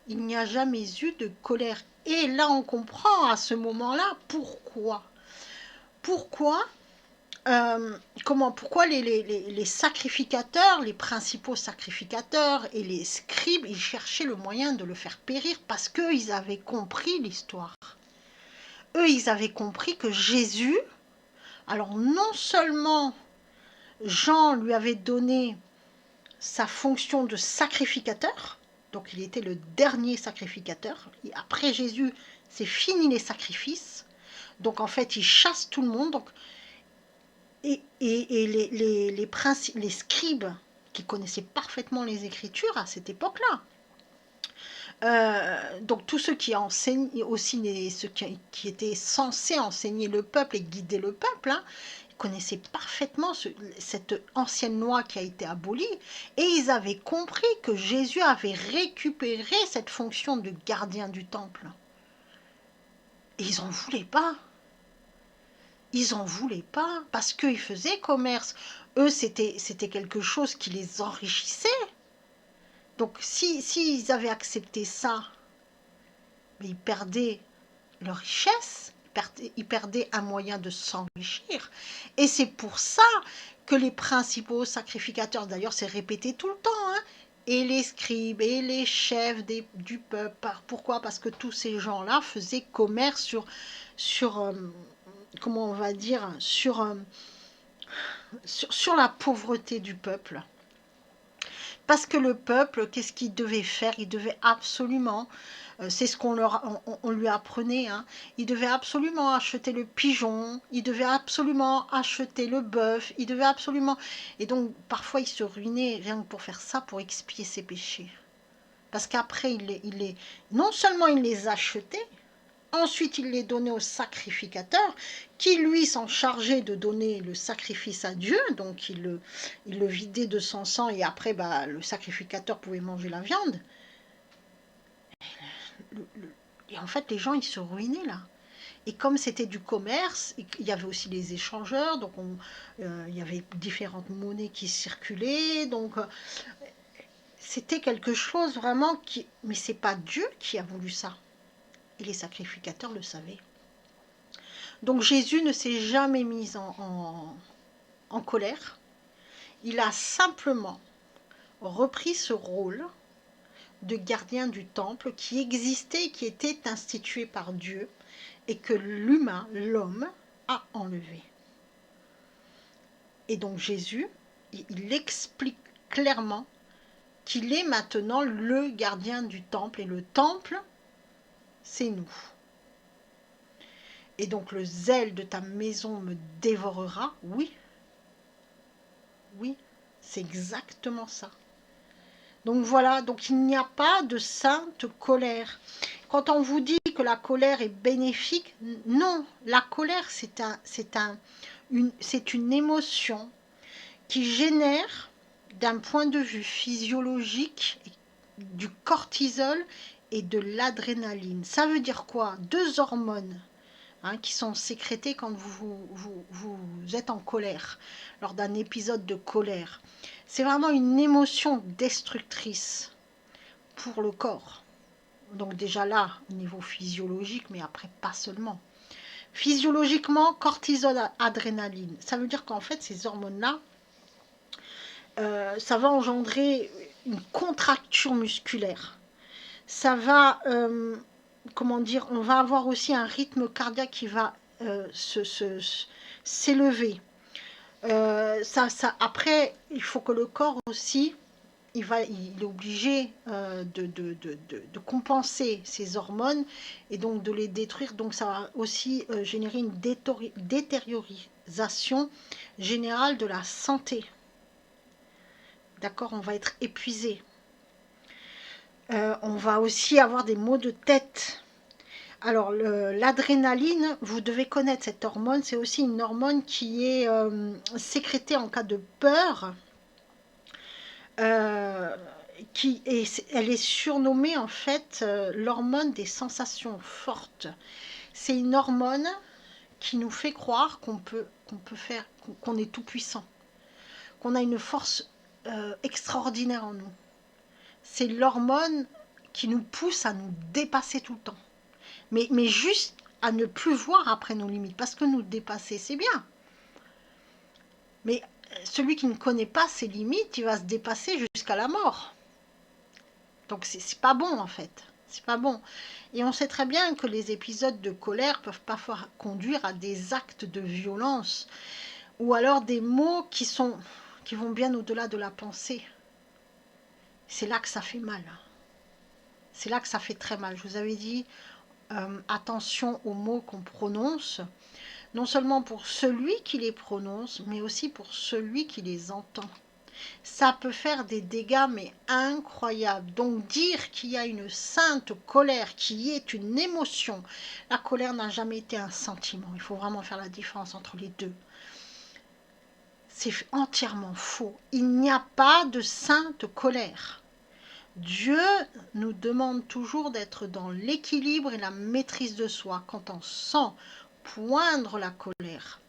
Il n'y a jamais eu de colère. Et là, on comprend à ce moment-là pourquoi. Pourquoi les sacrificateurs, les principaux sacrificateurs et les scribes, ils cherchaient le moyen de le faire périr parce qu'eux, ils avaient compris l'histoire. Eux, ils avaient compris que Jésus, alors non seulement Jean lui avait donné sa fonction de sacrificateur, donc il était le dernier sacrificateur. Et après Jésus, c'est fini les sacrifices. Donc en fait, il chasse tout le monde. Donc, et les scribes qui connaissaient parfaitement les Écritures à cette époque-là, donc tous ceux qui enseignaient aussi, ceux qui étaient censés enseigner le peuple et guider le peuple, hein, connaissaient parfaitement cette ancienne loi qui a été abolie et ils avaient compris que Jésus avait récupéré cette fonction de gardien du temple. Et ils n'en voulaient pas. Ils n'en voulaient pas parce qu'ils faisaient commerce. Eux, c'était quelque chose qui les enrichissait. Donc, s'ils avaient accepté ça, mais ils perdaient leur richesse, ils perdaient un moyen de s'enrichir. Et c'est pour ça que les principaux sacrificateurs, d'ailleurs c'est répété tout le temps, hein, et les scribes et les chefs du peuple, pourquoi? Parce que tous ces gens-là faisaient commerce sur comment on va dire, sur la pauvreté du peuple. Parce que le peuple, qu'est-ce qu'il devait faire? Il devait absolument, c'est ce on lui apprenait, hein, il devait absolument acheter le pigeon, il devait absolument acheter le bœuf, il devait absolument... Et donc, parfois, il se ruinait rien que pour faire ça, pour expier ses péchés. Parce qu'après, non seulement il les achetait, ensuite il les donnait au sacrificateur, qui lui s'en chargeait de donner le sacrifice à Dieu, donc il le vidait de son sang et après le sacrificateur pouvait manger la viande. Et en fait les gens ils se ruinaient là. Et comme c'était du commerce, il y avait aussi les échangeurs, donc il y avait différentes monnaies qui circulaient, donc c'était quelque chose vraiment qui... Mais c'est pas Dieu qui a voulu ça. Et les sacrificateurs le savaient. Donc Jésus ne s'est jamais mis en colère. Il a simplement repris ce rôle de gardien du temple qui existait, qui était institué par Dieu et que l'homme, a enlevé. Et donc Jésus, il explique clairement qu'il est maintenant le gardien du temple et le temple, c'est nous. Et donc le zèle de ta maison me dévorera, oui. Oui, c'est exactement ça. Donc voilà, donc il n'y a pas de sainte colère. Quand on vous dit que la colère est bénéfique, non, la colère c'est une émotion qui génère, d'un point de vue physiologique, du cortisol et de l'adrénaline. Ça veut dire quoi? Deux hormones qui sont sécrétées quand vous êtes en colère, lors d'un épisode de colère. C'est vraiment une émotion destructrice pour le corps. Donc déjà là, au niveau physiologique, mais après pas seulement. Physiologiquement, cortisol, adrénaline. Ça veut dire qu'en fait, ces hormones-là, ça va engendrer une contracture musculaire. Ça va, comment dire, on va avoir aussi un rythme cardiaque qui va s'élever. Après, il faut que le corps aussi, il est obligé de compenser ces hormones et donc de les détruire. Donc ça va aussi générer une détériorisation générale de la santé. D'accord, on va être épuisé. On va aussi avoir des maux de tête. Alors, l'adrénaline, vous devez connaître cette hormone. C'est aussi une hormone qui est sécrétée en cas de peur. Elle est surnommée en fait l'hormone des sensations fortes. C'est une hormone qui nous fait croire qu'on est tout puissant, qu'on a une force extraordinaire en nous. C'est l'hormone qui nous pousse à nous dépasser tout le temps. Mais juste à ne plus voir après nos limites. Parce que nous dépasser, c'est bien. Mais celui qui ne connaît pas ses limites, il va se dépasser jusqu'à la mort. Donc c'est pas bon en fait. C'est pas bon. Et on sait très bien que les épisodes de colère peuvent parfois conduire à des actes de violence. Ou alors des mots qui vont bien au-delà de la pensée. C'est là que ça fait mal. C'est là que ça fait très mal. Je vous avais dit, attention aux mots qu'on prononce, non seulement pour celui qui les prononce, mais aussi pour celui qui les entend. Ça peut faire des dégâts, mais incroyables. Donc dire qu'il y a une sainte colère, qui est une émotion, la colère n'a jamais été un sentiment. Il faut vraiment faire la différence entre les deux. C'est entièrement faux. Il n'y a pas de sainte colère. Dieu nous demande toujours d'être dans l'équilibre et la maîtrise de soi. Quand on sent poindre la colère,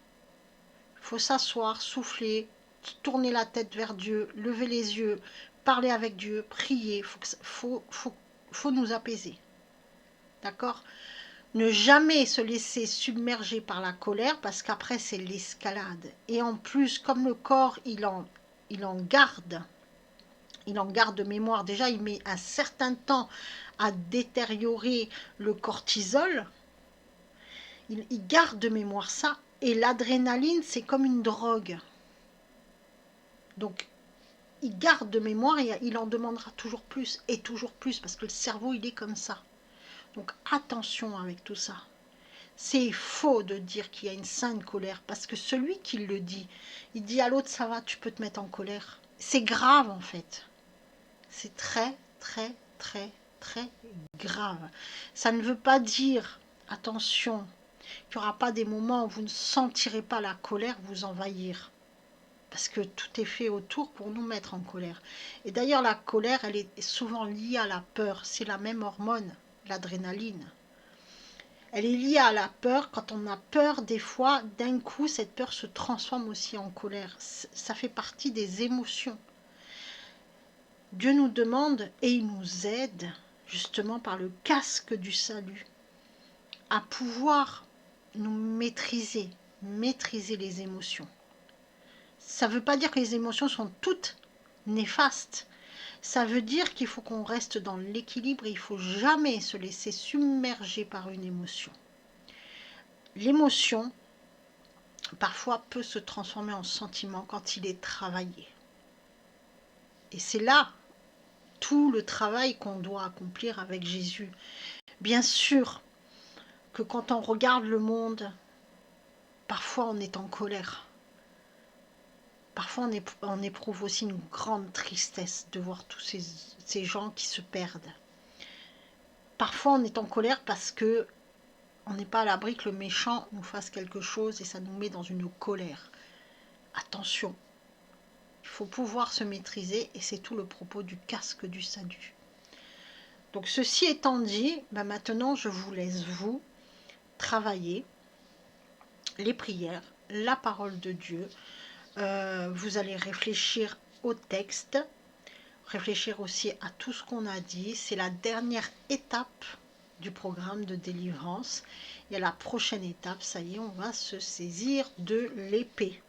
il faut s'asseoir, souffler, tourner la tête vers Dieu, lever les yeux, parler avec Dieu, prier. Faut nous apaiser. D'accord? Ne jamais se laisser submerger par la colère, parce qu'après c'est l'escalade. Et en plus, comme le corps, il en garde mémoire. Déjà, il met un certain temps à détériorer le cortisol. Il garde de mémoire ça. Et l'adrénaline, c'est comme une drogue. Donc, il garde de mémoire et il en demandera toujours plus et toujours plus, parce que le cerveau, il est comme ça. Donc, attention avec tout ça. C'est faux de dire qu'il y a une sainte colère, parce que celui qui le dit, il dit à l'autre, ça va, tu peux te mettre en colère. C'est grave, en fait. C'est très, très, très, très grave. Ça ne veut pas dire, attention, qu'il n'y aura pas des moments où vous ne sentirez pas la colère vous envahir. Parce que tout est fait autour pour nous mettre en colère. Et d'ailleurs, la colère, elle est souvent liée à la peur. C'est la même hormone, l'adrénaline. Elle est liée à la peur. Quand on a peur, des fois, d'un coup, cette peur se transforme aussi en colère. Ça fait partie des émotions. Dieu nous demande et il nous aide, justement par le casque du salut, à pouvoir nous maîtriser les émotions. Ça ne veut pas dire que les émotions sont toutes néfastes. Ça veut dire qu'il faut qu'on reste dans l'équilibre et il ne faut jamais se laisser submerger par une émotion. L'émotion, parfois, peut se transformer en sentiment quand il est travaillé. Et c'est là tout le travail qu'on doit accomplir avec Jésus. Bien sûr que quand on regarde le monde, parfois on est en colère. parfois on éprouve aussi une grande tristesse de voir tous ces gens qui se perdent. Parfois on est en colère parce que on n'est pas à l'abri que le méchant nous fasse quelque chose et ça nous met dans une colère. Attention, il faut pouvoir se maîtriser et c'est tout le propos du casque du salut. Donc ceci étant dit, maintenant je vous laisse vous travailler les prières, la parole de Dieu. Vous allez réfléchir au texte, réfléchir aussi à tout ce qu'on a dit. C'est la dernière étape du programme de délivrance. Et à la prochaine étape, ça y est, on va se saisir de l'épée.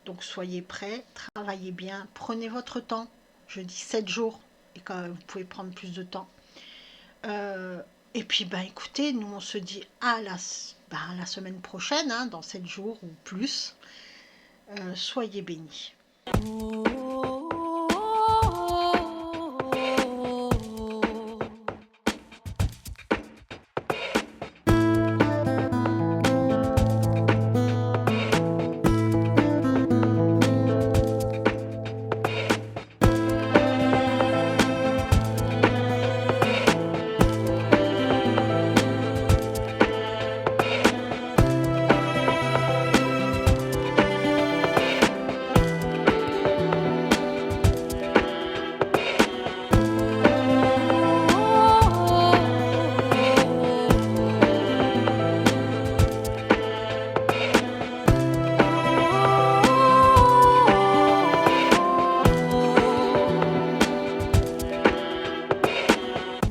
Donc soyez prêts, travaillez bien, prenez votre temps. Je dis 7 jours, et quand même, vous pouvez prendre plus de temps. Et puis, écoutez, nous on se dit à la semaine prochaine, dans 7 jours ou plus. Soyez bénis.